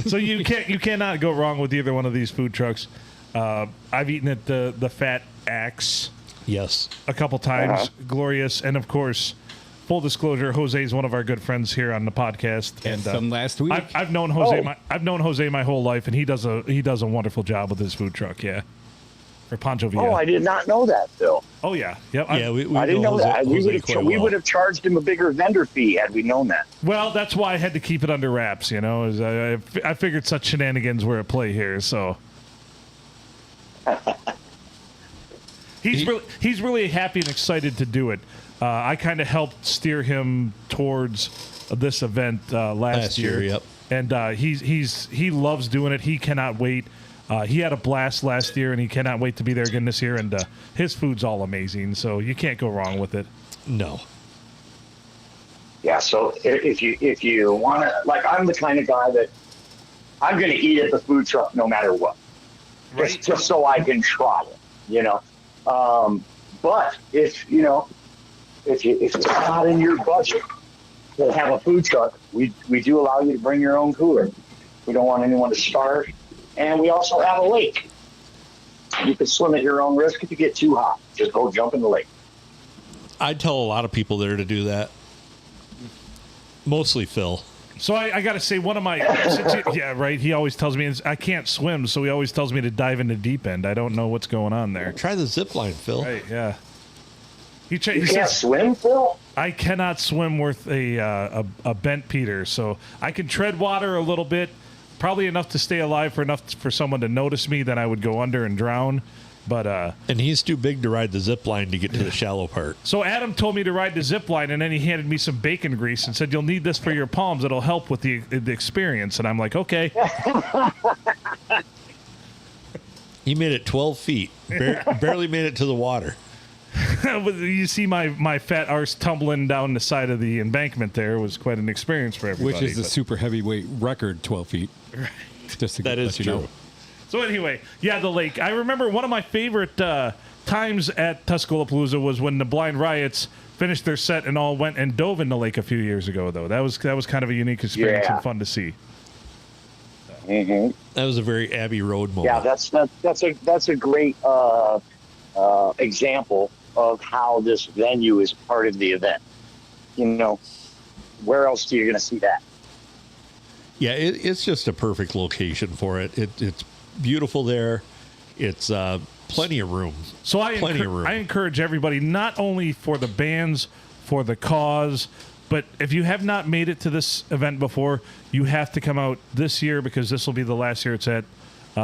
So you cannot go wrong with either one of these food trucks. I've eaten at the Fat Axe Yes. a couple times. Glorious, and of course, full disclosure, Jose is one of our good friends here on the podcast, and Some last week. I've known Jose. I've known Jose my whole life, and he does a wonderful job with his food truck. Yeah, for Pancho Villa. Oh, I did not know that, Phil. Oh yeah, yep. Yeah, we I didn't know Jose- that. Jose quite We well. would have charged him a bigger vendor fee had we known that. Well, that's why I had to keep it under wraps. Is I figured such shenanigans were at play here, so. He's really happy and excited to do it. I kind of helped steer him towards this event last year. Yep. And he loves doing it. He cannot wait. He had a blast last year, and he cannot wait to be there again this year. And his food's all amazing, so you can't go wrong with it. No. Yeah, so if you want to, like, I'm the kind of guy that I'm going to eat at the food truck no matter what, just so I can try it, But if it's not in your budget to have a food truck, we do allow you to bring your own cooler. We don't want anyone to starve, and we also have a lake. You can swim at your own risk if you get too hot. Just go jump in the lake. I'd tell a lot of people there to do that. Mostly Phil. So I got to say, one of my yeah, right. He always tells me I can't swim, so he always tells me to dive in the deep end. I don't know what's going on there. Try the zip line, Phil. Right? Yeah. He You can't says swim, Phil? I cannot swim worth a bent Peter, so I can tread water a little bit, probably enough to stay alive for someone to notice me. Then I would go under and drown. But And he's too big to ride the zip line to get to the shallow part. so Adam told me to ride the zip line, and then he handed me some bacon grease and said, "You'll need this for your palms. It'll help with the experience." And I'm like, "Okay." He made it 12 feet. Barely made it to the water. You see my fat arse tumbling down the side of the embankment there was quite an experience for everybody. Which is the super heavyweight record, 12 feet. Right. Just to That is let you know. true. So anyway, yeah, the lake. I remember one of my favorite times at Tuscaloosa was when the Blind Riots finished their set and all went and dove in the lake a few years ago, though. That was kind of a unique experience Yeah. and fun to see. Mm-hmm. That was a very Abbey Road moment. Yeah, that's a great example of how this venue is part of the event. You know, where else are you going to see that? Yeah, it's just a perfect location for it. It's beautiful there. It's plenty of room. So I Plenty of room. encourage everybody, not only for the bands, for the cause, but if you have not made it to this event before, you have to come out this year because this will be the last year it's at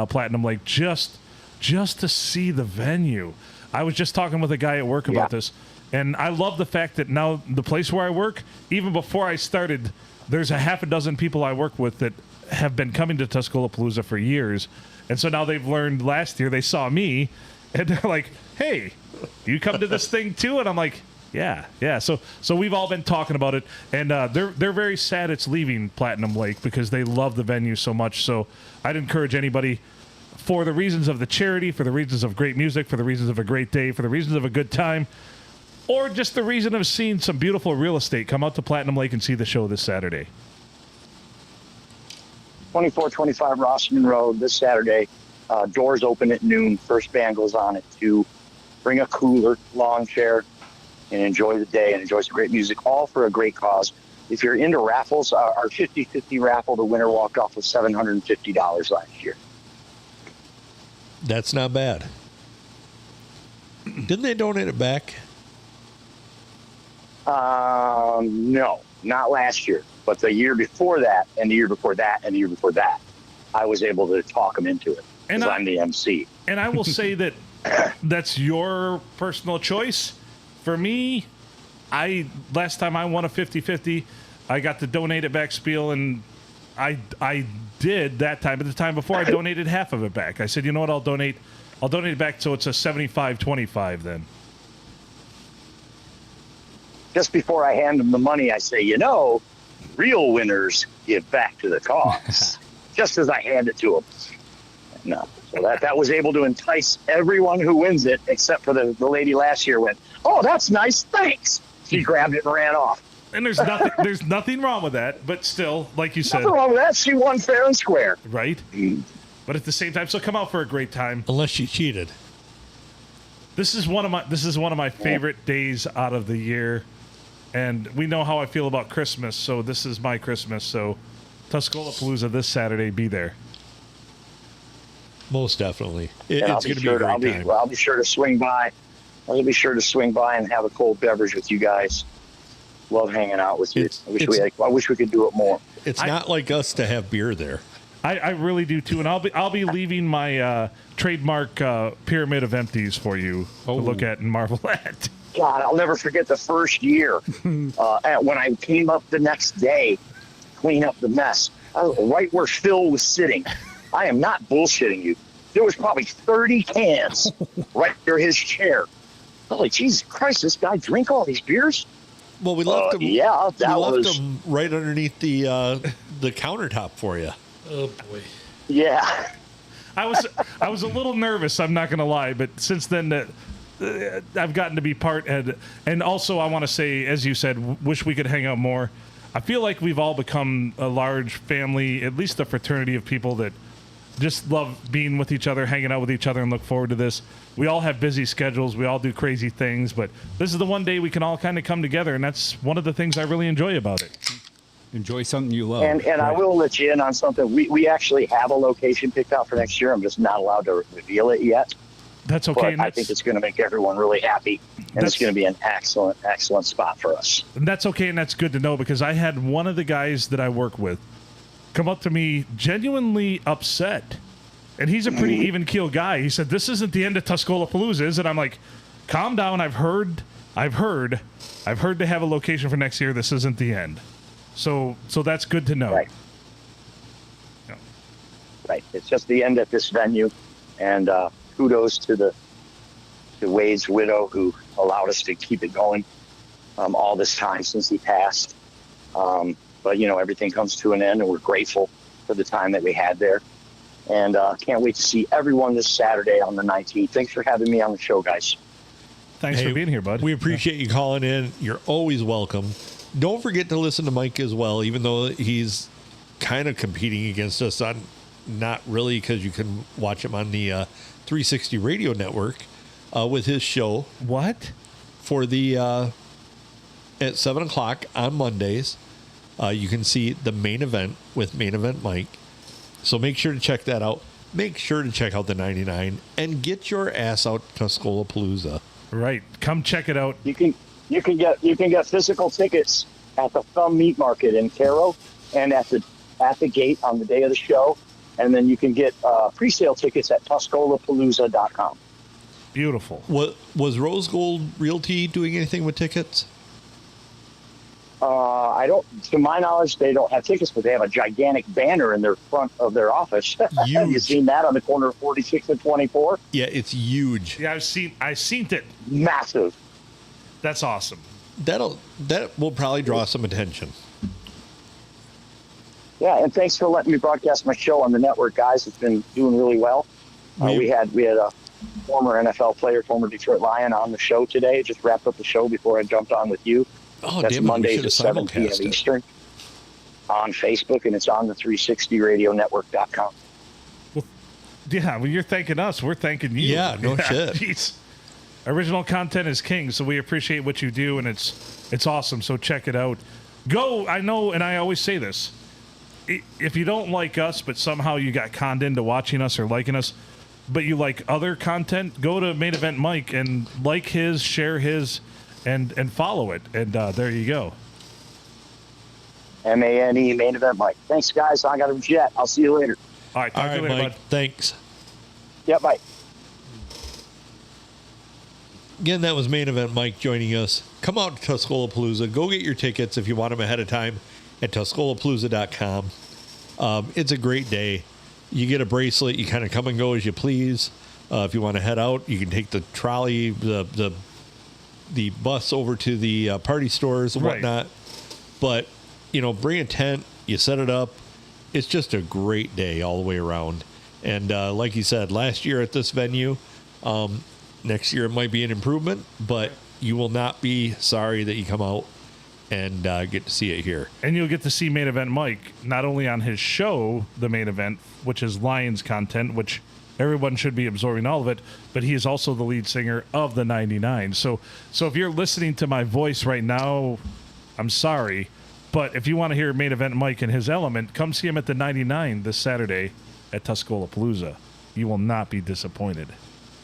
Platinum Lake, just to see the venue. I was just talking with a guy at work about this, and I love the fact that now the place where I work, even before I started, there's a half a dozen people I work with that have been coming to Tuscaloosa for years. And so now they've learned last year, they saw me, and they're like, hey, you come to this thing too? And I'm like, yeah. So we've all been talking about it, and they're very sad it's leaving Platinum Lake because they love the venue so much. So I'd encourage anybody, for the reasons of the charity, for the reasons of great music, for the reasons of a great day, for the reasons of a good time, or just the reason of seeing some beautiful real estate, come out to Platinum Lake and see the show this Saturday. 2425 Rossman Road this Saturday. Doors open at noon. First band goes on at 2. Bring a cooler, lawn chair, and enjoy the day and enjoy some great music, all for a great cause. If you're into raffles, our 50-50 raffle, the winner walked off with $750 last year. That's not bad. Didn't they donate it back? No, not last year, but the year before that, and the year before that, and the year before that, I was able to talk them into it because I'm the MC. And I will say that that's your personal choice. For me, last time I won a 50-50, I got the donate it back spiel, and I did that time. But the time before, I donated half of it back. I said, you know what, I'll donate it back so it's a 75-25 then. Just before I hand them the money, I say, real winners give back to the cause. Just as I hand it to them. No. So that was able to entice everyone who wins it, except for the lady last year went, oh, that's nice, thanks. She grabbed it and ran off. And there's nothing wrong with that, but still, like you said. Nothing wrong with that. She won fair and square. Right? But at the same time, so come out for a great time. Unless she cheated. This is one of my favorite days out of the year. And we know how I feel about Christmas, so this is my Christmas. So Tuscaloosa this Saturday, be there. Most definitely. And It's going to be a great time. I'll be sure to swing by. I'll be sure to swing by and have a cold beverage with you guys. Love hanging out with you. I wish we could do it more. It's not like us to have beer there. I really do too, and I'll be leaving my trademark pyramid of empties for you to look at and marvel at. God, I'll never forget the first year when I came up the next day, clean up the mess. I was right where Phil was sitting. I am not bullshitting you. There was probably 30 cans right near his chair. I was like, Jesus Christ, this guy drink all these beers? Well, we left them. Yeah, that we left was. them right underneath the countertop for you. Oh boy. Yeah. I was a little nervous, I'm not going to lie, but since then I've gotten to be part, and also I want to say, as you said, wish we could hang out more. I feel like we've all become a large family, at least a fraternity of people that just love being with each other, hanging out with each other, and look forward to this. We all have busy schedules. We all do crazy things, but this is the one day we can all kind of come together, and that's one of the things I really enjoy about it. Enjoy something you love. And I will let you in on something. We actually have a location picked out for next year. I'm just not allowed to reveal it yet. That's okay. But I think it's going to make everyone really happy, and it's going to be an excellent spot for us. And that's okay, and that's good to know, because I had one of the guys that I work with come up to me genuinely upset. And he's a pretty even-keeled guy. He said, this isn't the end of Tuscaloosa, is it? I'm like, calm down. I've heard to have a location for next year. This isn't the end. So that's good to know. Right. Yeah. Right. It's just the end at this venue. And kudos to Wade's widow, who allowed us to keep it going all this time since he passed. But, you know, everything comes to an end, and we're grateful for the time that we had there. And can't wait to see everyone this Saturday on the 19th. Thanks for having me on the show, guys. Thanks for being here, bud. We appreciate you calling in. You're always welcome. Don't forget to listen to Mike as well, even though he's kind of competing against us on, not really, because you can watch him on the 360 Radio Network with his show. What? For the at 7 o'clock on Mondays, you can see the main event with Main Event Mike. So make sure to check that out. Make sure to check out the 99 and get your ass out to Tuscola-Palooza. Right. Come check it out. You can get physical tickets at the Thumb Meat Market in Caro and at the gate on the day of the show, and then you can get pre-sale tickets at TuscolaPalooza.com. Beautiful. What was Rose Gold Realty doing anything with tickets? I don't, to my knowledge, they don't have tickets, but they have a gigantic banner in their front of their office. Have you seen that on the corner of 46 and 24? Yeah, it's huge. Yeah, I've seen it. Massive. That's awesome. That will probably draw some attention. Yeah, and thanks for letting me broadcast my show on the network, guys. It's been doing really well. We had a former NFL player, former Detroit Lion, on the show today. Just wrapped up the show before I jumped on with you. Oh, that's damn it, Mondays at 7 p.m. Eastern on Facebook, and it's on the 360radionetwork.com. Yeah, well, you're thanking us. We're thanking you. Yeah, no shit. Jeez. Original content is king, so we appreciate what you do, and it's awesome. So check it out. Go. I know, and I always say this. If you don't like us, but somehow you got conned into watching us or liking us, but you like other content, go to Main Event Mike and like his, share his, and follow it. And there you go. MANE, Main Event Mike. Thanks, guys. I got to jet. I'll see you later. All right. Talk to you later, Mike. bud. Thanks. Yeah, bye. Again, that was Main Event Mike joining us. Come out to Tuscola-Palooza. Go get your tickets if you want them ahead of time at TuscolaPalooza.com. It's a great day. You get a bracelet. You kind of come and go as you please. If you want to head out, you can take the trolley, the bus over to the party stores and whatnot. But, you know, bring a tent. You set it up. It's just a great day all the way around. And like you said, last year at this venue, next year it might be an improvement, but you will not be sorry that you come out and get to see it here. And you'll get to see Main Event Mike not only on his show, The Main Event, which is Lions content, which everyone should be absorbing all of it, but he is also the lead singer of the 99. So if you're listening to my voice right now, I'm sorry, but if you want to hear Main Event Mike in his element, come see him at the 99 this Saturday at Tuscola-Palooza. You will not be disappointed.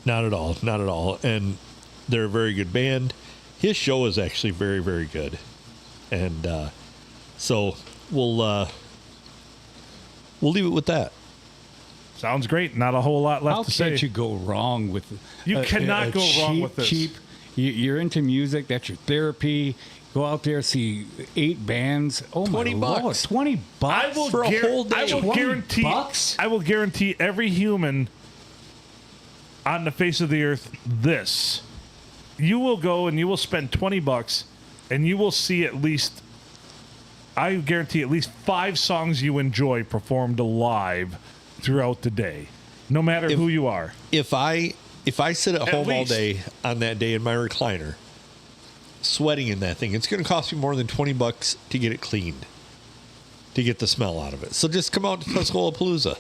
Not at all. Not at all. And they're a very good band. His show is actually very, very good. And so we'll leave it with that. Sounds great. Not a whole lot left to say. How can't you go wrong with You cannot go wrong with this. You're into music. That's your therapy. Go out there, see 8 bands. Oh, my $20. Lord. $20 for a whole day. I will guarantee every human on the face of the earth this. You will go and you will spend $20 and you will see at least, I guarantee at least 5 songs you enjoy performed live throughout the day, no matter who you are. If I sit at home all least. day on that day in my recliner, sweating in that thing, it's going to cost me more than $20 to get it cleaned, to get the smell out of it. So just come out to Tuscola-Palooza.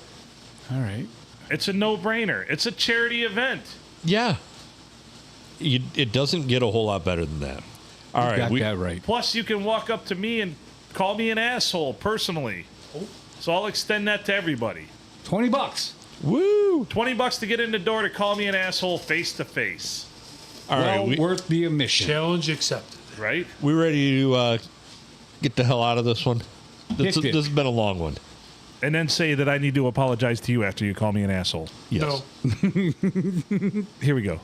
All right. It's a no-brainer. It's a charity event. Yeah. It doesn't get a whole lot better than that. All right. Got that right. Plus, you can walk up to me and call me an asshole personally. So I'll extend that to everybody. $20. Woo! $20 to get in the door to call me an asshole face to face. All right. Worth the admission. Challenge accepted. Right? We ready to get the hell out of this one? This Kicked it. has been a long one. And then say that I need to apologize to you after you call me an asshole. Yes. No. Here we go.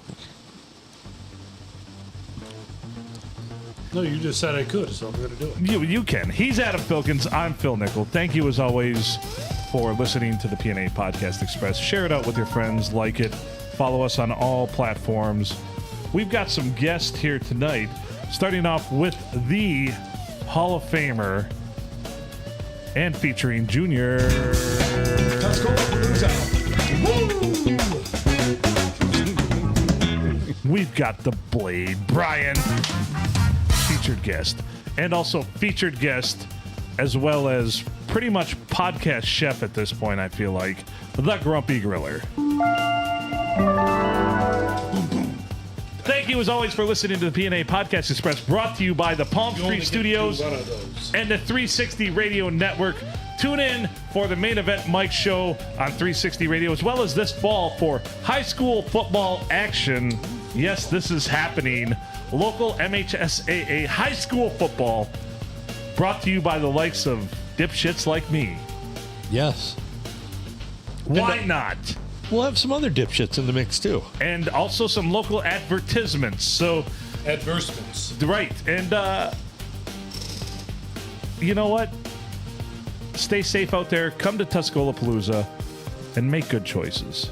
No, you just said I could, so I'm going to do it. You can. He's Adam Filkins. I'm Phil Nickel. Thank you as always for listening to the P&A Podcast Express. Share it out with your friends, like it, follow us on all platforms. We've got some guests here tonight, starting off with the Hall of Famer and featuring Junior. We've got the Blade, Brian, featured guest, and also featured guest, as well as pretty much podcast chef at this point, I feel like, the Grumpy Griller. Thank you, as always, for listening to the P&A Podcast Express, brought to you by the Palm Street Studios and the 360 Radio Network. Tune in for the Main Event Mike Show on 360 Radio, as well as this fall for high school football action. Yes, this is happening. Local MHSAA high school football, brought to you by the likes of dipshits like me. Yes. Why not? We'll have some other dipshits in the mix, too. And also some local advertisements. So, Advertisements. right. And, you know what? Stay safe out there. Come to Tuscolapalooza and make good choices.